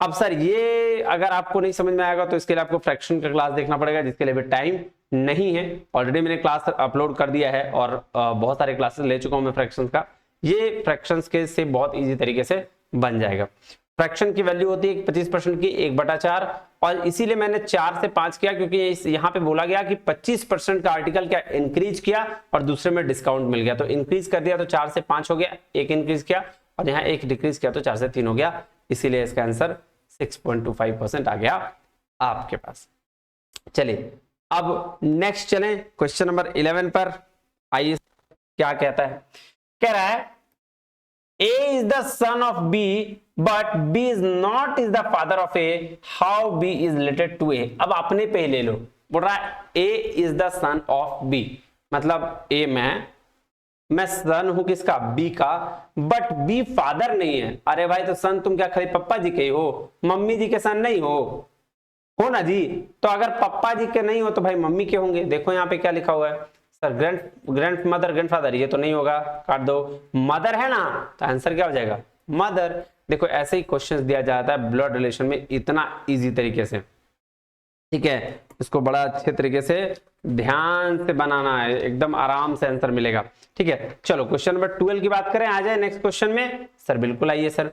अब सर ये अगर आपको नहीं समझ में आएगा तो इसके लिए आपको फ्रैक्शन का क्लास देखना पड़ेगा, जिसके लिए भी टाइम नहीं है। ऑलरेडी मैंने क्लास अपलोड कर दिया है और बहुत सारे क्लासेस ले चुका हूं मैं फ्रैक्शंस का। ये फ्रैक्शंस के से बहुत इजी तरीके से बन जाएगा। फ्रैक्शन की वैल्यू होती है 25% की 1/4, और इसीलिए मैंने 4 से 5 किया, क्योंकि यहाँ पे बोला गया कि 25% का आर्टिकल क्या इंक्रीज किया और दूसरे में डिस्काउंट मिल गया, तो इंक्रीज कर दिया तो 4 से 5 हो गया, एक इंक्रीज किया, और यहाँ एक डिक्रीज किया तो 4 से 3 हो गया, इसीलिए इसका आंसर 6.25% आ गया आपके पास। चलिए अब नेक्स्ट चलें क्वेश्चन नंबर 11 पर। आइए क्या कहता है, कह रहा है A is the son of B but B is not is the father of A, how B is related to A। अब अपने पे ही ले लो, बोल रहा है A is the son of B, मतलब A मैं सन हूं किसका, B का, बट B फादर नहीं है। अरे भाई तो सन तुम क्या खाली पप्पा जी के ही हो, मम्मी जी के सन नहीं हो ना जी। तो अगर पप्पा जी के नहीं हो तो भाई मम्मी के होंगे। देखो यहाँ पे क्या लिखा हुआ है sir, grand mother grand father, ये तो नहीं होगा, काट दो। मदर है ना, तो आंसर क्या हो जाएगा, मदर। देखो ऐसे ही क्वेश्चंस दिया जाता है ब्लड रिलेशन में, इतना इजी तरीके से, ठीक है। इसको बड़ा अच्छे तरीके से ध्यान से बनाना है, एकदम आराम से आंसर मिलेगा, ठीक है। चलो क्वेश्चन नंबर 12 की बात करें, आ जाए नेक्स्ट क्वेश्चन में। सर बिल्कुल आइए सर।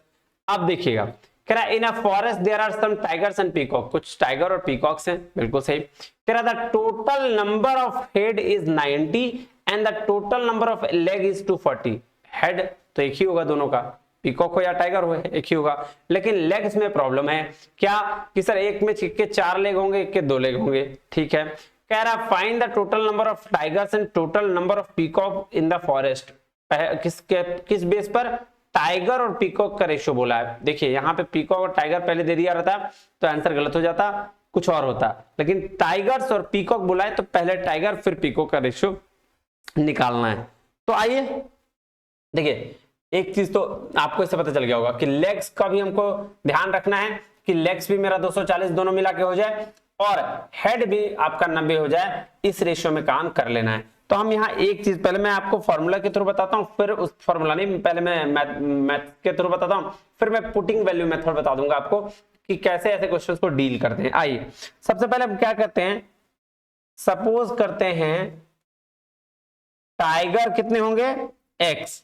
अब देखिएगा, कह रहा है in a forest there are some tigers and peacock, कुछ टाइगर और पीकॉक्स हैं, बिल्कुल सही। कह रहा the total number of head is 90 and the total number of leg is 240। Head तो एक ही होगा दोनों का, पीकॉक हो या टाइगर हो एक ही होगा, लेकिन लेग्स में प्रॉब्लम है क्या कि सर एक में के 4 लेग होंगे, एक के 2 लेग होंगे, ठीक है। कह रहा find the total number of tigers and total number of peacock in the forest. किस बेस पर, टाइगर और पीकॉक का रेशियो बोला है। देखिए यहाँ पे पीकॉक और टाइगर पहले दे दिया रहता तो आंसर गलत हो जाता, कुछ और होता, लेकिन टाइगर्स और पीकॉक बोला है तो पहले टाइगर फिर पीकॉक का रेशियो निकालना है। तो आइए देखिए, एक चीज तो आपको इससे पता चल गया होगा कि लेग्स का भी हमको ध्यान रखना है कि लेग्स भी मेरा 240 दोनों मिला के हो जाए और हेड भी आपका 90 हो जाए, इस रेशियो में काम कर लेना है। तो हम यहाँ एक चीज, पहले मैं आपको फॉर्मूला के थ्रू बताता हूँ, फिर उस फॉर्मूला नहीं, पहले मैं मैथ के थ्रू बताता हूँ, फिर मैं पुटिंग वैल्यू मेथड बता दूंगा आपको कि कैसे ऐसे क्वेश्चंस को डील करते हैं। आइए सबसे पहले हम क्या करते हैं, सपोज करते हैं टाइगर कितने होंगे, x,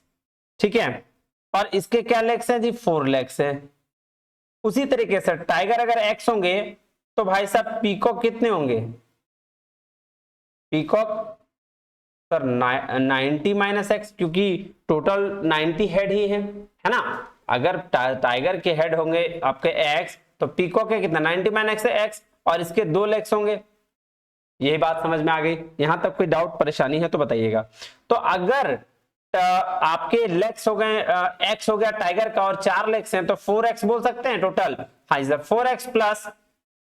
ठीक है, और इसके क्या लेग्स हैं जी, 4 लेग्स हैं। उसी तरीके से टाइगर अगर x होंगे तो भाई साहब पीकॉक कितने होंगे, पीकॉक सर 90 माइनस एक्स, क्योंकि टोटल 90 हेड ही है ना। अगर टाइगर के हेड होंगे आपके x तो पीकॉक के कितना 90 माइनस एक्स, और इसके 2 लेग्स होंगे। यही बात समझ में आ गई, यहां तक कोई डाउट परेशानी है तो बताइएगा। तो अगर आपके लेग्स हो गए, x हो गया टाइगर का और 4 लेग्स हैं तो 4x बोल सकते हैं टोटल। हाँ सर 4x प्लस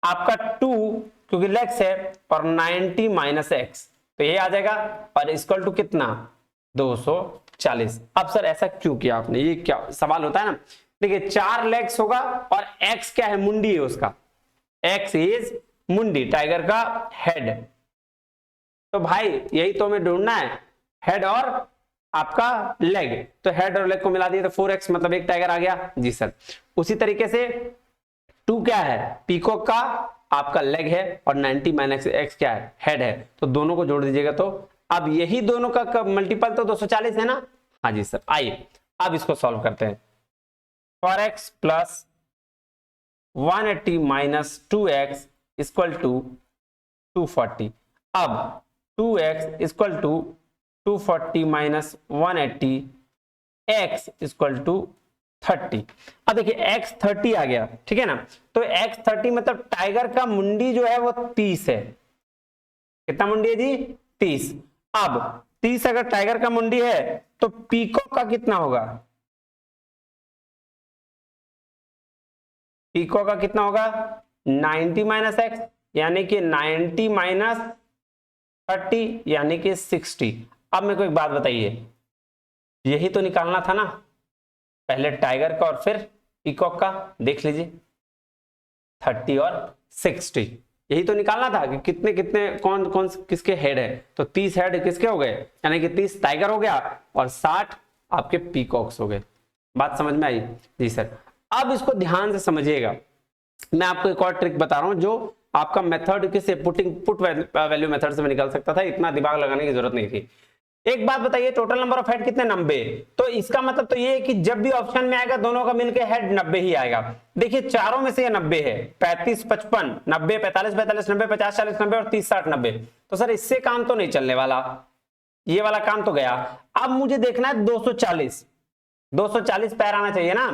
आपका 2 क्योंकि लेग्स है और 90 माइनस एक्स, तो ये आ जाएगा और इक्वल टू कितना 240। अब सर ऐसा क्यों किया आपने, ये क्या सवाल होता है ना। देखिए 4 लेग्स होगा और x क्या है, मुंडी है उसका, x इज मुंडी, टाइगर का हेड। तो भाई यही तो हमें ढूंढना है, हेड और आपका लेग, तो हेड और लेग को मिला दिया तो 4x मतलब एक टाइगर आ गया जी सर। उसी तरीके से 2 क्या है, पीकॉक का आपका लेग है और 90 माइनस एक्स क्या है, हेड है, तो दोनों को जोड़ दीजिएगा। तो अब यही दोनों का मल्टीपल तो 240 है ना। हाँ जी सर, आइए अब इसको सॉल्व करते हैं। 4x plus 180 minus 2x equal to 240। अब 2x equal to 240 minus 180, x equal to 30। अब देखिए x 30 आ गया, ठीक है ना। तो x 30 मतलब टाइगर का मुंडी जो है वो 30 है। कितना मुंडी है जी? 30। अब 30 अगर टाइगर का मुंडी है तो पीकॉक का कितना होगा? पीकॉक का कितना होगा? 90 माइनस एक्स, यानी कि 90 माइनस 30 यानी कि 60। अब मेरे को एक बात बताइए, यही तो निकालना था ना, पहले टाइगर का और फिर पीकॉक का। देख लीजिए 30 और 60, यही तो निकालना था कि कितने कितने कौन कौन किसके हेड है। तो 30 हेड किसके हो गए, यानी कि 30 टाइगर हो गया और 60 आपके पीकॉक्स हो गए। बात समझ में आई? जी सर। अब इसको ध्यान से समझिएगा, मैं आपको एक और ट्रिक बता रहा हूं जो आपका मेथड किसे पुट वैल्यू मेथड से भी निकल सकता था, इतना दिमाग लगाने की जरूरत नहीं थी। एक बात बताइए, टोटल नंबर ऑफ हेड कितने? 90। तो इसका मतलब तो ये है कि जब भी ऑप्शन में आएगा दोनों का मिलकर हेड 90 ही आएगा। देखिए चारों में से ये 90 है, 35 55 90, 45 45 90, 50 40 90 और 30 60 90। तो सर इससे काम तो नहीं चलने वाला, ये वाला काम तो गया। अब मुझे देखना है 240, 240 पैर आना चाहिए ना।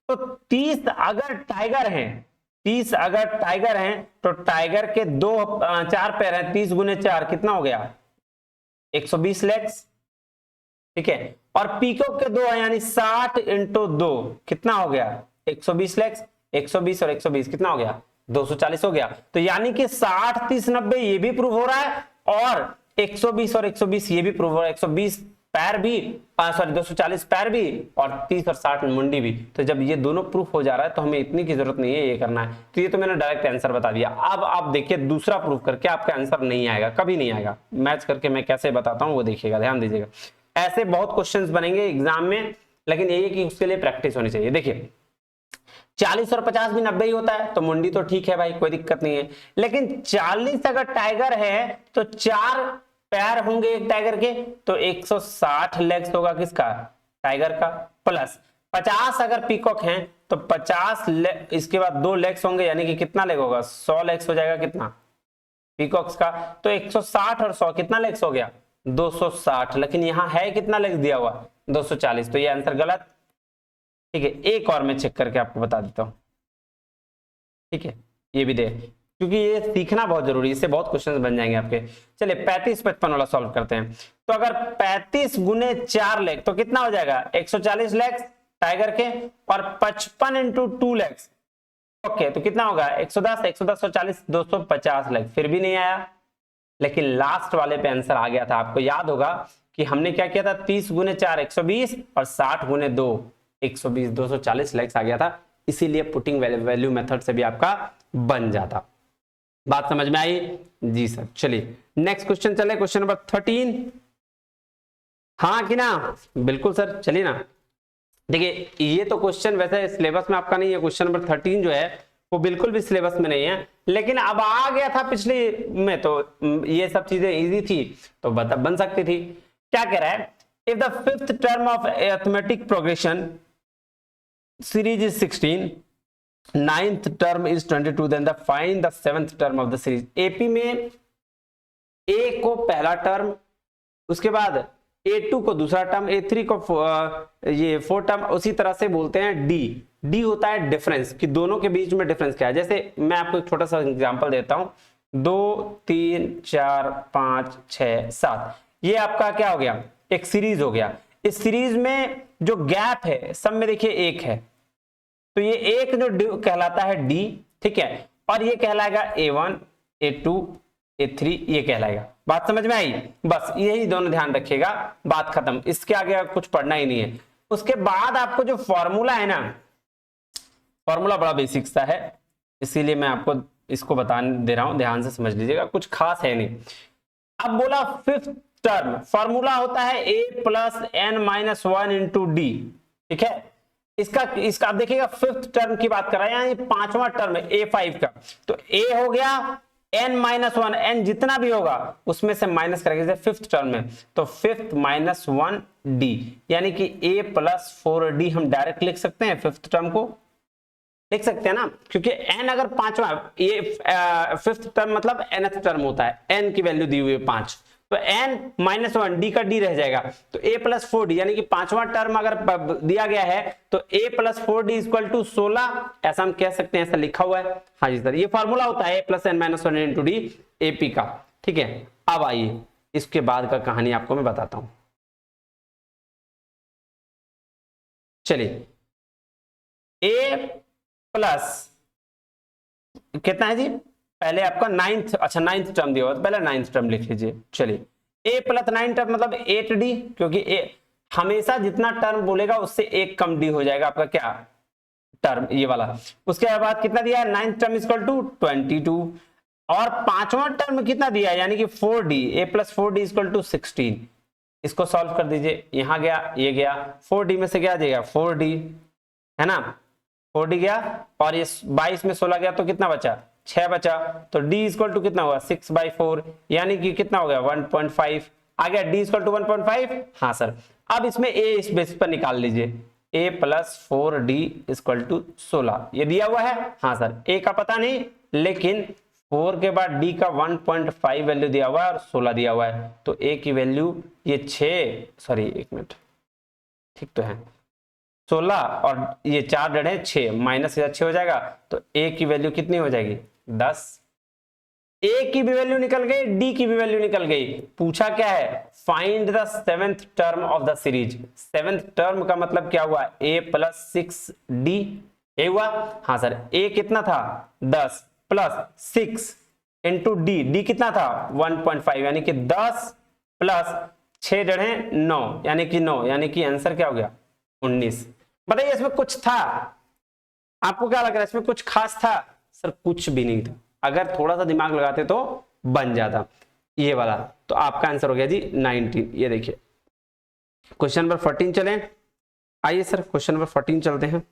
तो 30 अगर टाइगर हैं, 30 अगर टाइगर हैं तो टाइगर के दो 4 पैर हैं, 30 गुने 4 कितना हो गया? 120 लेग्स, ठीक है। और पीकॉक के 2 है, यानी 60 इंटू 2 कितना हो गया? 120 लेग्स। 120 और 120 कितना हो गया? 240 हो गया। तो यानी कि 60 30 90 ये भी प्रूव हो रहा है और 120 और 120 ये भी प्रूव हो रहा है। 120 पैर भी, सॉरी 240 पैर भी और 30 और 60 मुंडी भी। तो जब ये दोनों प्रूफ हो जा रहा है तो हमें इतनी की जरूरत नहीं है ये करना है। तो ये तो मैंने डायरेक्ट आंसर बता दिया। अब आप देखिए दूसरा प्रूफ करके आपका आंसर नहीं आएगा, कभी नहीं आएगा। मैच करके मैं कैसे बताता हूं वो देखिएगा, ध्यान दीजिएगा। ऐसे बहुत क्वेश्चंस बनेंगे एग्जाम में, लेकिन यही है कि उसके लिए प्रैक्टिस होनी चाहिए। देखिए 40 और 50 भी 90 ही होता है, तो मुंडी तो ठीक है भाई, कोई दिक्कत नहीं है। लेकिन 40 अगर टाइगर है तो 4 पैर होंगे एक टाइगर के, तो 160 लेग्स होगा किसका? टाइगर का। प्लस 50 अगर पीकॉक हैं तो 50 इसके बाद 2 लेग्स होंगे, यानी कि कितना लेग होगा? 100 लेग्स हो जाएगा कितना? पीकॉक्स का। तो 160 और 100 कितना लेग्स हो गया? 260। लेकिन यहां है कितना लेग्स दिया हुआ? 240। तो ये आंसर गलत, ठीक है। एक और मैं चेक करके आपको बता देता हूं, ठीक है, ये भी दे, क्योंकि ये सीखना बहुत जरूरी है, इससे बहुत क्वेश्चंस बन जाएंगे आपके। चलिए 35 55 वाला सॉल्व करते हैं। तो अगर 35 गुने 4 लेग तो कितना हो जाएगा? 140 लेग्स टाइगर के और 55 इंटू 2 लेग्स, ओके, तो कितना होगा? 110 110 और 40 250 लेग। फिर भी नहीं आया, लेकिन लास्ट वाले पे आंसर आ गया था। आपको याद होगा कि हमने क्या किया था? 30 गुने 4 120 और 60 गुने 2 120, 240 लेग्स आ गया था। इसीलिए पुटिंग वैल्यू मेथड से भी आपका बन जाता। बात समझ में आई? जी सर। चलिए नेक्स्ट क्वेश्चन चले, क्वेश्चन नंबर 13। हाँ कि ना? बिल्कुल सर, चलिए ना। देखिए ये तो क्वेश्चन वैसे सिलेबस में आपका नहीं है, क्वेश्चन नंबर 13 जो है वो बिल्कुल भी सिलेबस में नहीं है, लेकिन अब आ गया था पिछली में, तो ये सब चीजें इजी थी तो बन सकती थी। क्या कह रहा है? If the fifth term of arithmetic progression series is 16, ninth term is 22, then the find the seventh term of the series. AP में ए को पहला टर्म, उसके बाद A2 को दूसरा टर्म, A3 को ये 4 टर्म, उसी तरह से बोलते हैं डी। डी होता है डिफरेंस, कि दोनों के बीच में डिफरेंस क्या है। जैसे मैं आपको एक छोटा सा एग्जांपल देता हूं, 2 3 4 5 6 7, ये आपका क्या हो गया? एक सीरीज हो गया। इस सीरीज में जो गैप है सब में देखिए 1 है, तो ये एक जो कहलाता है डी, ठीक है, और ये कहलाएगा A1 A2 A3, ये कहलाएगा। बात समझ में आई? बस यही दोनों ध्यान रखिएगा, बात खत्म, इसके आगे कुछ पढ़ना ही नहीं है। उसके बाद आपको जो फॉर्मूला है ना, फॉर्मूला बड़ा बेसिक सा है, इसीलिए मैं आपको इसको बता दे रहा हूं, ध्यान से समझ लीजिएगा, कुछ खास है नहीं। अब बोला फिफ्थ टर्म, फॉर्मूला होता है a plus n minus 1 into D, ठीक है। इसका आप देखिएगा फिफ्थ टर्म की बात कर रहा है, यानी 5वां टर्म है A5 का, तो a हो गया n माइनस 1, n जितना भी होगा उसमें से माइनस करेंगे फिफ्थ टर्म में, तो फिफ्थ माइनस 1 डी, यानी कि a प्लस 4d हम डायरेक्ट लिख सकते हैं फिफ्थ टर्म को। लिख सकते हैं ना, क्योंकि n अगर पांचवा, ये फिफ्थ टर्म मतलब nth टर्म होता है, n की वैल्यू दी हुई है 5, तो n-1 d का d रह जाएगा, तो a प्लस 4d यानी कि पांचवा टर्म अगर दिया गया है तो a plus 4d equal to 16, ऐसा हम कह सकते हैं, ऐसा लिखा हुआ है। हाँ जी सर, ये फॉर्मूला होता है a plus n-1 into D AP का। ठीक है, अब आइए इसके बाद का कहानी आपको मैं बताता हूं। चलिए, a प्लस कितना है जी, पहले आपका नाइन्थ, अच्छा नाइन्थ टर्म दिया हुआ, पहले नाइन्थ टर्म लिख लीजिए। चलिए, a प्लस 9 टर्म मतलब 8d, क्योंकि a हमेशा जितना टर्म बोलेगा उससे एक कम d हो जाएगा आपका क्या टर्म, ये वाला। उसके बाद कितना दिया है, नाइन्थ टर्म इक्वल टू 22, और पांचवा टर्म कितना दिया है यानी कि 4d, a plus 4d equal to 16। इसको सॉल्व कर दीजिए, यहां गया, ये गया, 4d में से क्या आ जाएगा 4d, है ना, 4d गया, और ये 22 में 16 गया तो कितना बचा 6 बचा, तो d इक्वल टू कितना हुआ 6/4, यानी कि कितना हो गया 1.5 आ गया, d इक्वल टू 1.5। हाँ सर, अब इसमें a इस बेस पर निकाल लीजिए, a plus 4d equal to 16, ये दिया हुआ है। हाँ सर, a का पता नहीं, लेकिन 4 के बाद d का 1.5 वैल्यू दिया हुआ है और 16 दिया हुआ है, तो a की वैल्यू ये 6, सॉरी एक मिनट, ठीक तो है 16 और ये 4 जड़े 6 माइनस 6 हो जाएगा, तो a की वैल्यू कितनी हो जाएगी 10। a की भी वैल्यू निकल गई, d की भी वैल्यू निकल गई। पूछा क्या है, find the seventh term of the series. Seventh term का मतलब क्या हुआ, a प्लस 6d, ये हुआ। हाँ सर, a कितना था 10 प्लस 6 इंटू d कितना था 1.5, यानी कि 10 प्लस 6 जड़े 9, यानी कि 9, यानी कि आंसर क्या हो गया 19। बताइए इसमें कुछ था, आपको क्या लग रहा है इसमें कुछ खास था? सर कुछ भी नहीं था, अगर थोड़ा सा दिमाग लगाते तो बन जाता ये वाला। तो आपका आंसर हो गया जी 19। ये देखिए क्वेश्चन नंबर 14 चलें, आइए सर क्वेश्चन नंबर 14 चलते हैं।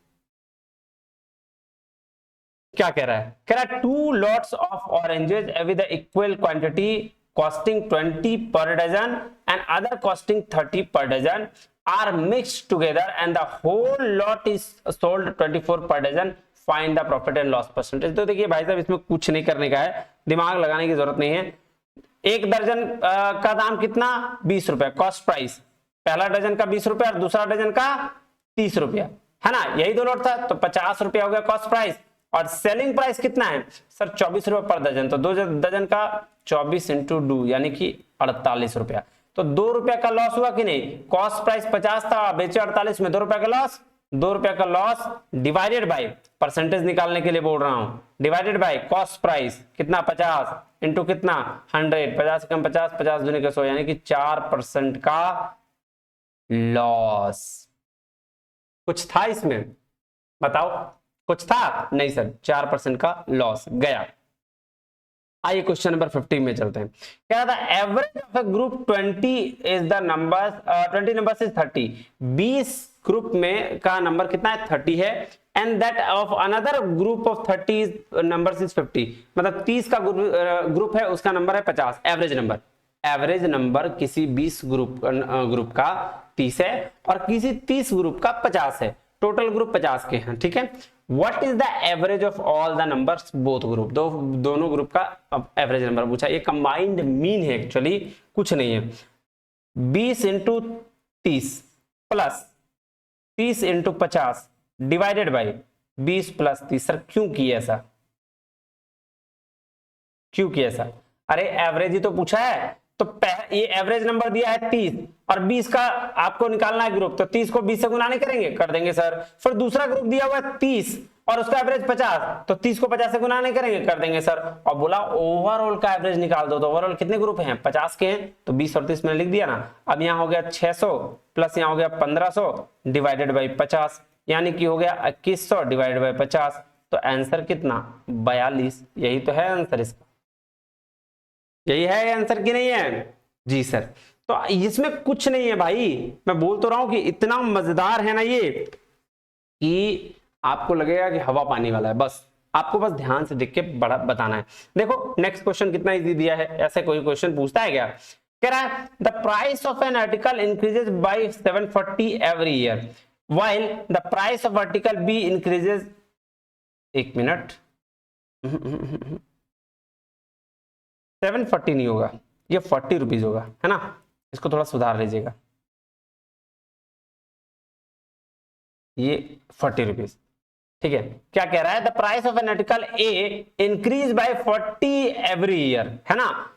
क्या कह रहा है, कह रहा है 2 lots of oranges with the equal quantity costing 20 per dozen and other costing 30 per dozen are mixed together and the whole lot is sold 24 per dozen, find the profit and loss percentage। तो देखिए भाई साहब, इसमें कुछ नहीं करने का है, दिमाग लगाने की जरूरत नहीं है। एक दर्जन का दाम कितना 20 रुपए कॉस्ट प्राइस, पहला डजन का 20 रुपए और दूसरा डजन का 30 रुपया, है ना, यही दो लोट था, तो 50 रुपया हो गया कॉस्ट प्राइस। और सेलिंग प्राइस कितना है सर 24 रुपए पर डजन, तो 2 डजन का 24 इंटू 2 यानी कि 48 रुपया। तो 2 रुपया का लॉस हुआ कि नहीं, कॉस्ट प्राइस 50 था, बेचे 48 में, 2 रुपया का लॉस, 2 रुपया का लॉस डिवाइडेड बाय परसेंटेज निकालने के लिए बोल रहा हूं, डिवाइडेड बाय कॉस्ट प्राइस कितना 50 इंटू कितना 100, 50 से कम 50, 50 दूनी के 100, यानी कि 4% का लॉस। कुछ था इसमें बताओ, कुछ था? नहीं सर, 4% का लॉस गया। आइए क्वेश्चन नंबर 15 में चलते हैं। क्या था, average of a group 20 is the number 20 number is 30, 20 group में का नंबर कितना है 30 है, and that of another group of 30 number is 50, मतलब 30 का ग्रुप है उसका नंबर है 50, एवरेज नंबर। एवरेज नंबर किसी 20 ग्रुप का 30 है और किसी 30 ग्रुप का 50 है, टोटल ग्रुप 50 के हैं, ठीक है। What is the average of all the numbers both group, दोनों ग्रुप का एवरेज नंबर पूछा। ये कंबाइंड मीन है, एक्चुअली कुछ नहीं है। 20 into 30 plus 30 into 50 divided by 20 plus 30। Sir क्यों किया ऐसा, क्यों किया ऐसा? अरे एवरेज ही तो पूछा है, तो ये एवरेज नंबर दिया है 30 और 20 का आपको निकालना है ग्रुप, तो 30 को 20 से गुना नहीं करेंगे, कर देंगे सर। फिर दूसरा ग्रुप दिया हुआ है 30 और उसका एवरेज 50, तो 30 को 50 से गुना नहीं करेंगे, कर देंगे सर। और बोला ओवरऑल का एवरेज निकाल दो, तो ओवरऑल कितने ग्रुप हैं 50 के हैं, तो 20 और 30 मैंने लिख दिया ना। अब यहाँ हो गया 600 प्लस यहाँ हो गया 1500 डिवाइडेड बाई 50, यानी कि हो गया 2100 डिवाइडेड बाई 50, तो आंसर कितना 42। यही तो है आंसर इसका, यही है आंसर की नहीं है जी सर। तो इसमें कुछ नहीं है भाई, मैं बोल तो रहा हूं कि इतना मजेदार है ना ये कि आपको लगेगा कि हवा पानी वाला है, बस आपको बस ध्यान से देख के बड़ा बताना है। देखो नेक्स्ट क्वेश्चन कितना इजी दिया है, ऐसे कोई क्वेश्चन पूछता है क्या? कह रहा है the price of an article increases by 740 every year while the price of article B increases एक मिनट, 740 नहीं होगा, ये 40 रुपीज होगा, है ना। इसको थोड़ा सुधार लीजिएगा, ये 40 रुपीज, ठीक है। क्या कह रहा है, the price of an article a increase by 40 every year, है ना।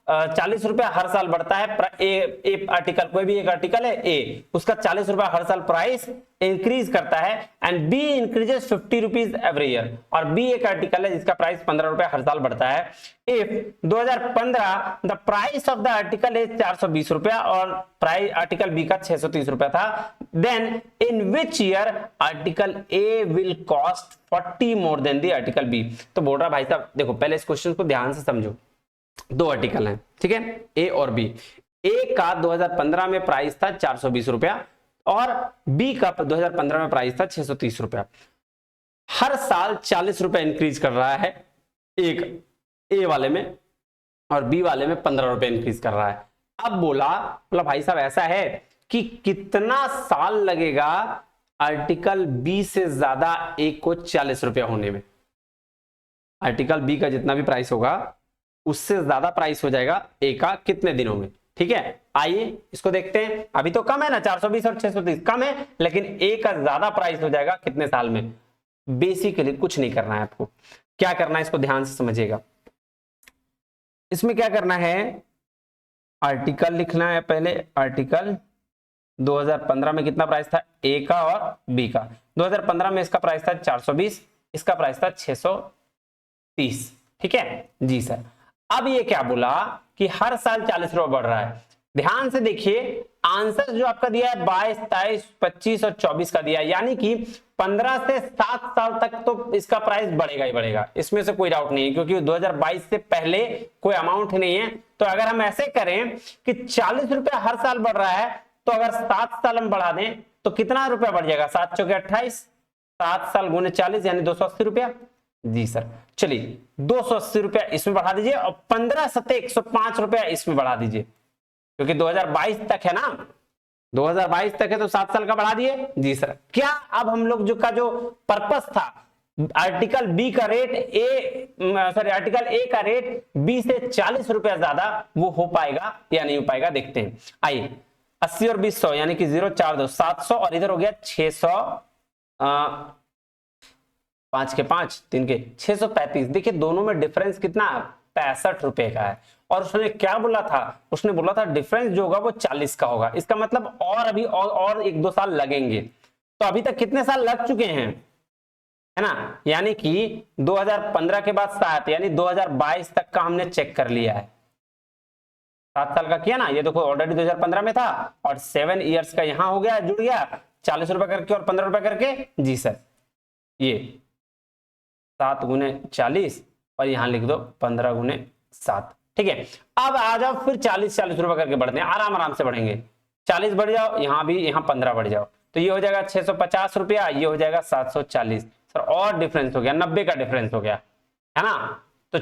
40 रुपया हर साल बढ़ता है। ए आर्टिकल, कोई भी एक आर्टिकल है ए, उसका 40 रुपया हर साल प्राइस इंक्रीज करता है। And B increases 50 rupees every year, और बी एक आर्टिकल है जिसका प्राइस 15 रुपया हर साल बढ़ता है। If 2015 the price of the article is 420 रुपया और प्राइस आर्टिकल बी का 630 रुपया था, then in which year article A will cost 40 more than the article B. तो बोल रहा भाई साहब देखो, पहले इस क्वेश्चन को ध्यान से समझो। दो आर्टिकल हैं, ठीक है, ए और बी। ए का 2015 में प्राइस था 420 रुपया और बी का 2015 में प्राइस था 630 रुपया। हर साल 40 रुपया इंक्रीज कर रहा है, एक ए वाले में, और बी वाले में 15 रुपया इंक्रीज कर रहा है। अब बोला भाई साहब ऐसा है कि कितना साल लगेगा आर्टिकल बी से ज्यादा ए को 40 रुपया होने में। आर्टिकल बी का जितना भी प्राइस होगा उससे ज्यादा प्राइस हो जाएगा ए का कितने दिनों में, ठीक है। आइए इसको देखते हैं। अभी तो कम है ना, 420 और 630 कम है, लेकिन ए का ज्यादा प्राइस हो जाएगा कितने साल में। बेसिकली कुछ नहीं करना है आपको, क्या करना है इसको ध्यान से समझिएगा। इसमें क्या करना है, आर्टिकल लिखना है पहले। आर्टिकल 2015 में कितना प्राइस था ए का और बी का। 2015 में इसका प्राइस था 420, इसका प्राइस था 630, ठीक है जी सर। अब ये क्या बोला कि हर साल 40 रुपए बढ़ रहा है। ध्यान से देखिए, आंसर जो आपका दिया है 22, 23, 25 और 24 का दिया है, यानी कि 15 से 7 साल तक तो इसका प्राइस बढ़ेगा ही बढ़ेगा, इसमें से कोई डाउट नहीं है, क्योंकि 2022 से पहले कोई अमाउंट ही नहीं है। तो अगर हम ऐसे करें कि 40 रुपया हर साल बढ़ रहा है, तो अगर 7 साल हम बढ़ा दें तो कितना रुपया बढ़ जाएगा, 7 चौके 28, 7 साल गुने 40 यानी 280 रुपया। जी सर, चलिए 280 रुपया इसमें बढ़ा दीजिए और 15 सत्ते 105 रुपया इसमें बढ़ा दीजिए, क्योंकि 2022 तक है ना, 2022 तक है तो 7 साल का बढ़ा दिए। जी सर, क्या अब हम लोग जो पर्पस था, आर्टिकल बी का रेट आर्टिकल ए का रेट बी से 40 रुपया ज्यादा, वो हो पाएगा या नहीं हो पाएगा देखते हैं। आइए 80 और 20 100 यानी कि 0 4 2 700 और इधर हो गया 600, 5 के 5 3 के 635। देखिए दोनों में डिफरेंस कितना, 65 रुपए का है। और उसने क्या बोला था, उसने बोला था डिफरेंस जो होगा वो 40 का होगा। इसका मतलब और अभी और 1-2 साल लगेंगे। तो अभी तक कितने साल लग चुके हैं, है ना, यानी कि 2015 के बाद 7 यानी 2022 तक का हमने चेक कर लिया है। 7 साल का किया ना, ये देखो ऑलरेडी 2015 में था और 7 इयर्स का यहां हो गया, जुड़ गया 40 रुपए करके और 15 रुपए करके। जी सर, ये 7 गुने 40 और यहां लिख दो 15 गुने 7, ठीक है। अब आ जाओ फिर 40 रुपए करके बढ़ते हैं, आराम से बढ़ेंगे। 40 बढ़ जाओ, यहां भी, यहां 15 बढ़ जाओ, तो ये हो जाएगा 650 रुपया, ये हो जाएगा 740। सर और डिफरेंस हो गया, 90 का डिफरेंस हो गया, है ना। तो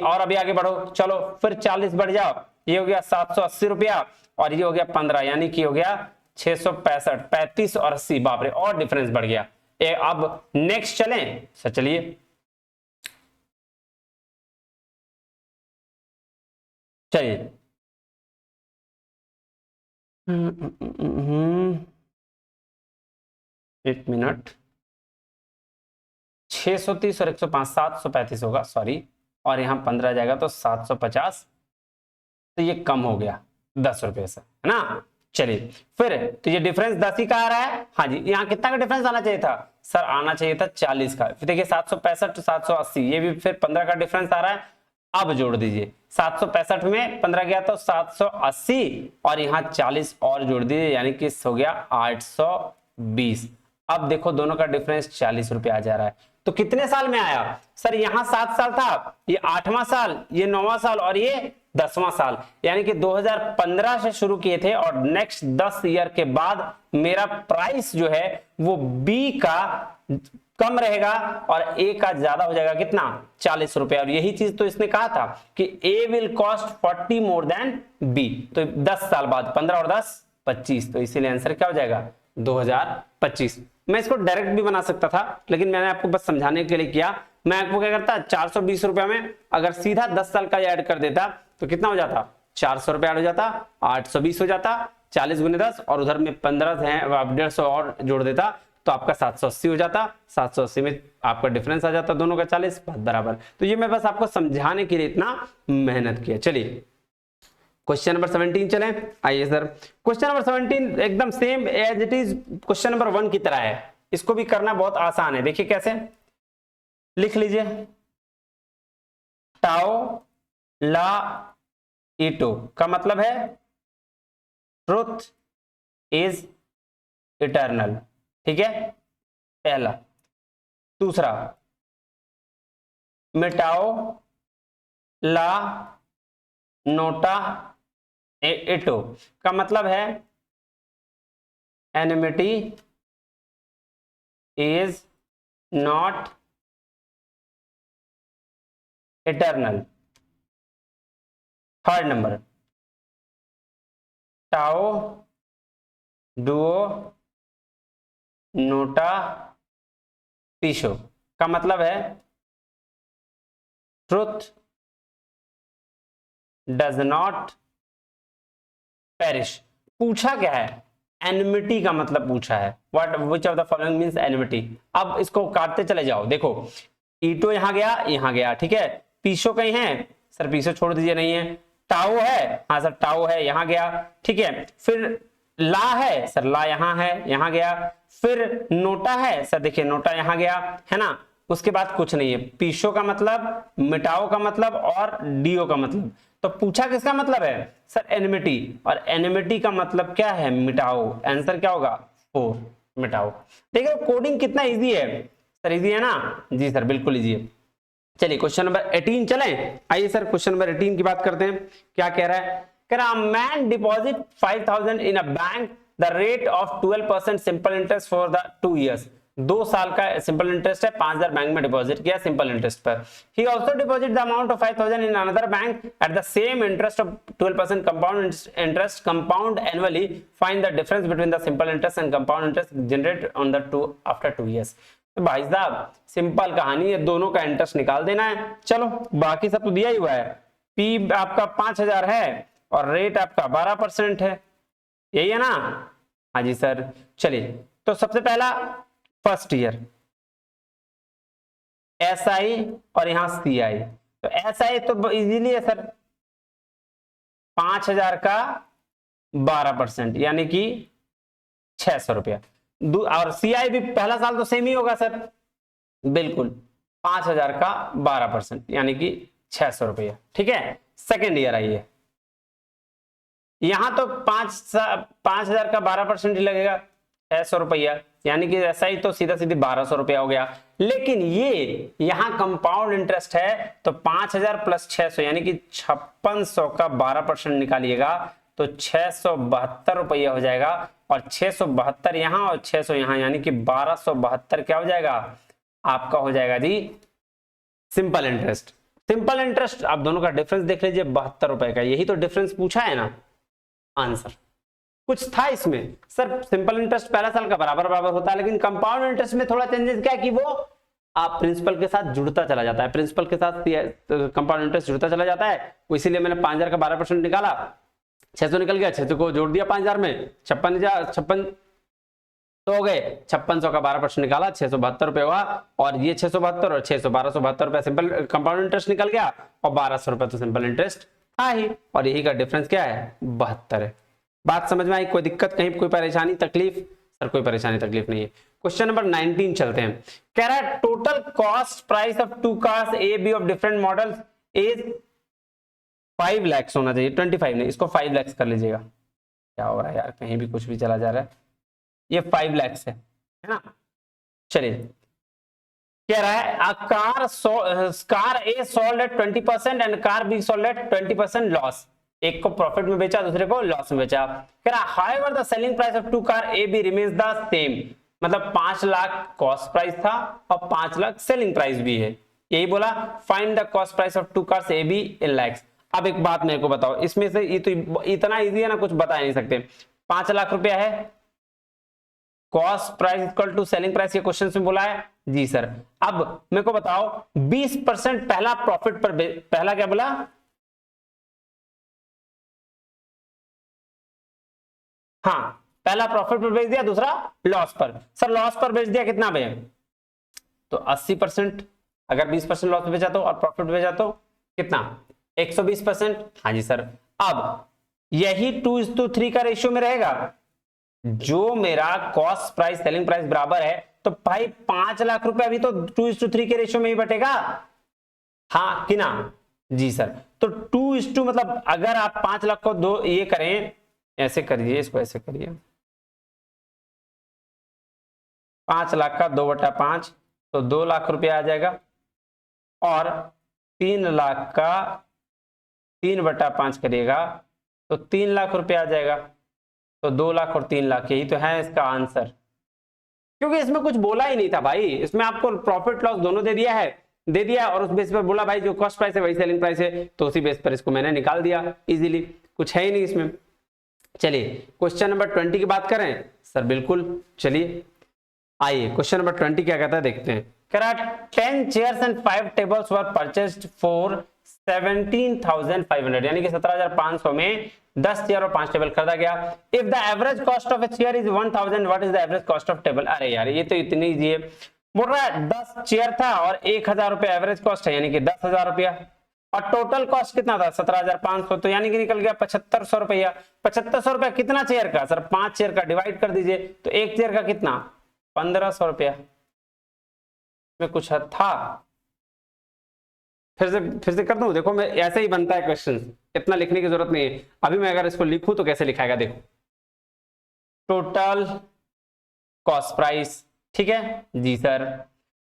और अभी आगे बढ़ो, चलो फिर 40 बढ़ जाओ, ये हो गया 780 रुपया और ये हो गया 15 यानी कि हो गया 665, 35 और 80। बाप रे, और डिफरेंस बढ़ गया। अब नेक्स्ट चलें सर, चलिए चलिए एक मिनट, 630 और 105 735 होगा, सॉरी, और यहां 15 जाएगा तो 750, तो ये कम हो गया 10 रुपए से, है ना। चलिए फिर, तो ये डिफरेंस 10 ही का आ रहा है। हाँ जी, यहाँ कितना का डिफरेंस आना चाहिए था सर, आना चाहिए था 40 का। फिर देखिए 765 to 780, ये भी फिर 15 का डिफरेंस आ रहा है। अब जोड़ दीजिए, 765 में 15 गया तो 780 और यहाँ 40 और जोड़ दीजिए, यानी कि हो गया 820। अब देखो दोनों का डिफरेंस 40 रुपया आ जा रहा है। तो कितने साल में आया सर, यहाँ 7 साल था, ये 8वां साल, ये 9वां साल और ये 10वां साल, यानी कि 2015 से शुरू किए थे और नेक्स्ट 10 ईयर के बाद मेरा प्राइस जो है वो बी का कम रहेगा और ए का ज्यादा हो जाएगा, कितना, 40 रुपया। और यही चीज तो इसने कहा था कि A will cost 40 more than B. तो 10 साल बाद 15 और 10 25, तो इसीलिए आंसर क्या हो जाएगा 2025। मैं इसको डायरेक्ट भी बना सकता था, लेकिन मैंने आपको बस समझाने के लिए किया। मैं आपको क्या करता, 420 रुपया में अगर सीधा 10 साल का ऐड कर देता तो कितना हो जाता, 400 रुपया ऐड हो जाता, 820 हो जाता, 40 गुने 10 और उधर में 15 है 150 और जोड़ देता तो आपका 780 हो जाता। 780 में आपका डिफरेंस आ जाता दोनों का 40, बात बराबर। तो ये मैं बस आपको समझाने के लिए इतना मेहनत किया। चलिए क्वेश्चन नंबर 17 चलें। आइए सर, क्वेश्चन नंबर 17 एकदम same as it is question number 1 की तरह है। इसको भी करना बहुत आसान है। देखिए कैसे, लिख लीजिए, टाओ ला ईटो का मतलब है ट्रुथ इज इटर्नल, ठीक है, पहला। दूसरा, मिटाओ ला नोटा एटो का मतलब है enmity is not eternal. Third number, टाओ डुओ नोटा तीशो का मतलब है ट्रुथ डज नॉट पेरिश। पूछा क्या है, एनिमिटी का मतलब पूछा है, what which of the following means enmity. अब इसको काटते चले जाओ, देखो ईटो यहां गया, ठीक है, पीछो कहीं है सर, पीछो छोड़ दीजिए, नहीं है। टाओ है, हाँ सर टाओ है, यहां गया, ठीक है। फिर ला है सर, ला यहां गया। फिर नोटा है सर, देखिए नोटा यहां गया, है ना। उसके बाद कुछ नहीं है। पीछो का मतलब, मिटाओ का मतलब और डीओ का मतलब। तो पूछा किसका मतलब है सर, एनिमिटी, और एनिमिटी का मतलब क्या है, मिटाओ। आंसर क्या होगा, 4, मिटाओ। देखिए कोडिंग कितना इजी है सर, इजी है ना, जी सर बिल्कुल इजी है। चलिए क्वेश्चन नंबर 18 चलें। आइए सर क्वेश्चन नंबर 18 की बात करते हैं। क्या कह रहा है, कह रहा man deposit 5000 in a bank, the rate of 12% simple interest for the 2 years। 2 साल का सिंपल इंटरेस्ट है, 5000 बैंक में डिपॉजिट किया सिंपल इंटरेस्ट पर। ही also deposit the amount of 5000 in another bank at the same interest of 12% compound interest compound annually, find the difference between the simple interest and compound interest generated on the two after 2 years। तो भाई साहब simple कहानी है, दोनों का interest निकाल देना है। चलो बाकी सब तो दिया ही हुआ है। पी आपका 5000 है और रेट आपका 12% है, यही है ना, हाँ जी सर। चलिए तो सबसे पहला फर्स्ट ईयर SI और यहां CI। तो SI तो इजीली है सर, 5000 का 12% यानी कि 600 रुपया। और CI भी पहला साल तो सेम ही होगा सर, बिल्कुल 5000 का 12% यानी कि 600 रुपया, ठीक है। सेकेंड ईयर आइए, यहां तो 5000 का 12% ही लगेगा, 600 रुपया, यानी कि ऐसा ही तो सीधा सीधी 1200 रुपया हो गया। लेकिन ये यहां कंपाउंड इंटरेस्ट है तो 5000 प्लस 600 यानी कि 5600 का 12% निकालिएगा तो 672 रुपया हो जाएगा। और 672 यहां और 600 यहां यानी कि 1272 क्या हो जाएगा आपका, हो जाएगा जी सिंपल इंटरेस्ट। सिंपल इंटरेस्ट आप दोनों का डिफरेंस देख लीजिए, 72 रुपए का, यही तो डिफरेंस पूछा है ना। आंसर कुछ था इसमें सर, सिंपल इंटरेस्ट पहला साल का बराबर बराबर होता है, लेकिन कंपाउंड इंटरेस्ट में थोड़ा चेंजेस क्या है कि वो आप प्रिंसिपल के साथ जुड़ता चला जाता है, प्रिंसिपल के साथ कंपाउंड इंटरेस्ट जुड़ता चला जाता है। इसीलिए मैंने 5000 का 12% निकाला, 600 निकल गया, 600 को जोड़ दिया 5000 में, 56 तो हो गए, 5600 का 12% निकाला, 672 रुपए हुआ। और ये 672 और 600 1272 रुपए सिंपल कंपाउंड इंटरेस्ट निकल गया, और 1200 रुपए तो सिंपल इंटरेस्ट था ही, और यही का डिफरेंस क्या है 72 है। बात समझ में आई, कोई दिक्कत कहीं कोई परेशानी तकलीफ? सर कोई परेशानी तकलीफ नहीं है। क्वेश्चन नंबर 19 चलते हैं। कह रहा है total cost price of 2 cars A B of different models is 5 lakhs होना चाहिए, 25 नहीं, इसको 5 lakhs कर लीजिएगा। क्या हो रहा है यार, कहीं भी कुछ भी चला जा रहा है। ये 5 lakhs है ना। चलिए कह रहा है car A sold at 20% and car B sold at 20% loss. एक को प्रॉफिट में बेचा, दूसरे को लॉस में बेचा। कह रहा however the selling price of 2 car A B remains the same, मतलब 5 लाख कॉस्ट प्राइस था और 5 लाख सेलिंग प्राइस भी है। यही बोला, find the cost price of 2 cars A B इन लैक्स। अब एक बात मेरे को बताओ, इसमें से ये तो इतना इजी है ना, कुछ बता नहीं सकते। 5 लाख रुपया है, cost price equal to selling price, ये क्वेश्चन में बोला है जी सर। अब मेरे को बताओ 20% पहला प्रॉफिट पर, पहला क्या बोला, हाँ पहला प्रॉफिट पर बेच दिया, दूसरा लॉस पर। सर लॉस पर बेच दिया कितना भैया, तो 80%। अगर 20% लॉस पे बेचा तो और प्रॉफिट बेचा तो कितना, 120%। हाँ जी सर। अब यही 2:3 का रेशियो में रहेगा, जो मेरा कॉस्ट प्राइस सेलिंग प्राइस बराबर है, तो भाई 5 लाख रुपए अभी तो 2:3 के रेशियो में ही बटेगा, हाँ कि ना जी सर। तो 2:2 मतलब अगर आप 5 लाख को दो ये करें, ऐसे करिए, इसको ऐसे करिए, 5 लाख का 2/5 तो 2 लाख रुपया आ जाएगा, और 3 लाख का 3/5 करिएगा तो 3 लाख रुपया आ जाएगा। तो 2 लाख और 3 लाख, यही तो है इसका आंसर। क्योंकि इसमें कुछ बोला ही नहीं था भाई, इसमें आपको प्रॉफिट लॉस दोनों दे दिया है, दे दिया, और उस बेस पर बोला भाई जो कॉस्ट प्राइस है वही सेलिंग प्राइस है, तो उसी बेस पर इसको मैंने निकाल दिया इजीली, कुछ है ही नहीं इसमें। चलिए क्वेश्चन नंबर 20 की बात करें सर, बिल्कुल चलिए आइए क्वेश्चन नंबर 20 क्या कहता है देखते हैं। कह रहा है 10 chairs and 5 tables were purchased for 17,500, यानी कि 17,500 में 10 चेयर और 5 टेबल खरीदा गया। If the average cost of a chair is 1,000, what is the average cost of table. अरे यार ये तो इतनी इजी है, बोल रहा है 10 चेयर था और 1,000 रुपया एवरेज कॉस्ट है, यानी कि 10,000 रुपया, और टोटल कॉस्ट कितना था 17,500, तो यानी कि निकल गया 7,500 रुपया। 7,500 रुपया कितना चेयर का सर, 5 चेयर का, डिवाइड कर दीजिए, तो एक चेयर का कितना 1,500 रुपया में कुछ था। फिर से कर दूं, देखो मैं ऐसे ही बनता है क्वेश्चन, इतना लिखने की जरूरत नहीं है। अभी मैं अगर इसको लिखूं तो कैसे लिखाएगा, देखो टोटल कॉस्ट प्राइस, ठीक है जी सर।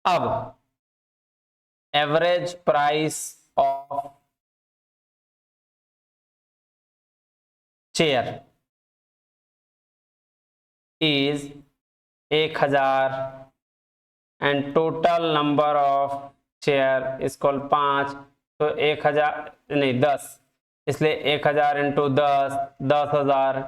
अब average price of chair is 1,000 and total number of chair इसको 5, तो 1,000 नहीं 10, इसलिए 1,000 इंटू 10, 10,000,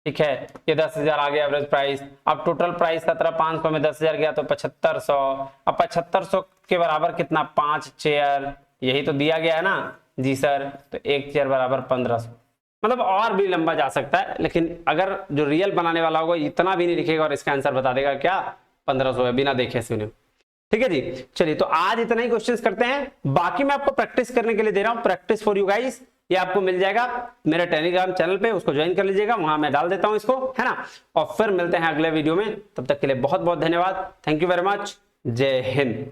ठीक है, ये 10,000 आ गया एवरेज प्राइस। अब टोटल प्राइस 17,500 में 10,000 गया तो 7,500, अब 7,500 के बराबर कितना 5 चेयर, यही तो दिया गया है ना जी सर। तो एक चेयर बराबर 1,500, मतलब और भी लंबा जा सकता है, लेकिन अगर जो रियल बनाने वाला होगा इतना भी नहीं लिखेगा और इसका आंसर बता देगा क्या 1,500 है, बिना देखे सुने, ठीक है जी। चलिए तो आज इतना ही क्वेश्चंस करते हैं, बाकी मैं आपको प्रैक्टिस करने के लिए दे रहा हूं, प्रैक्टिस फॉर यू गाइस, ये आपको मिल जाएगा मेरे टेलीग्राम चैनल पे, उसको ज्वाइन कर लीजिएगा, वहां मैं डाल देता हूं इसको, है ना। और फिर मिलते हैं अगले वीडियो में, तब तक के लिए बहुत बहुत धन्यवाद, थैंक यू वेरी मच, जय हिंद।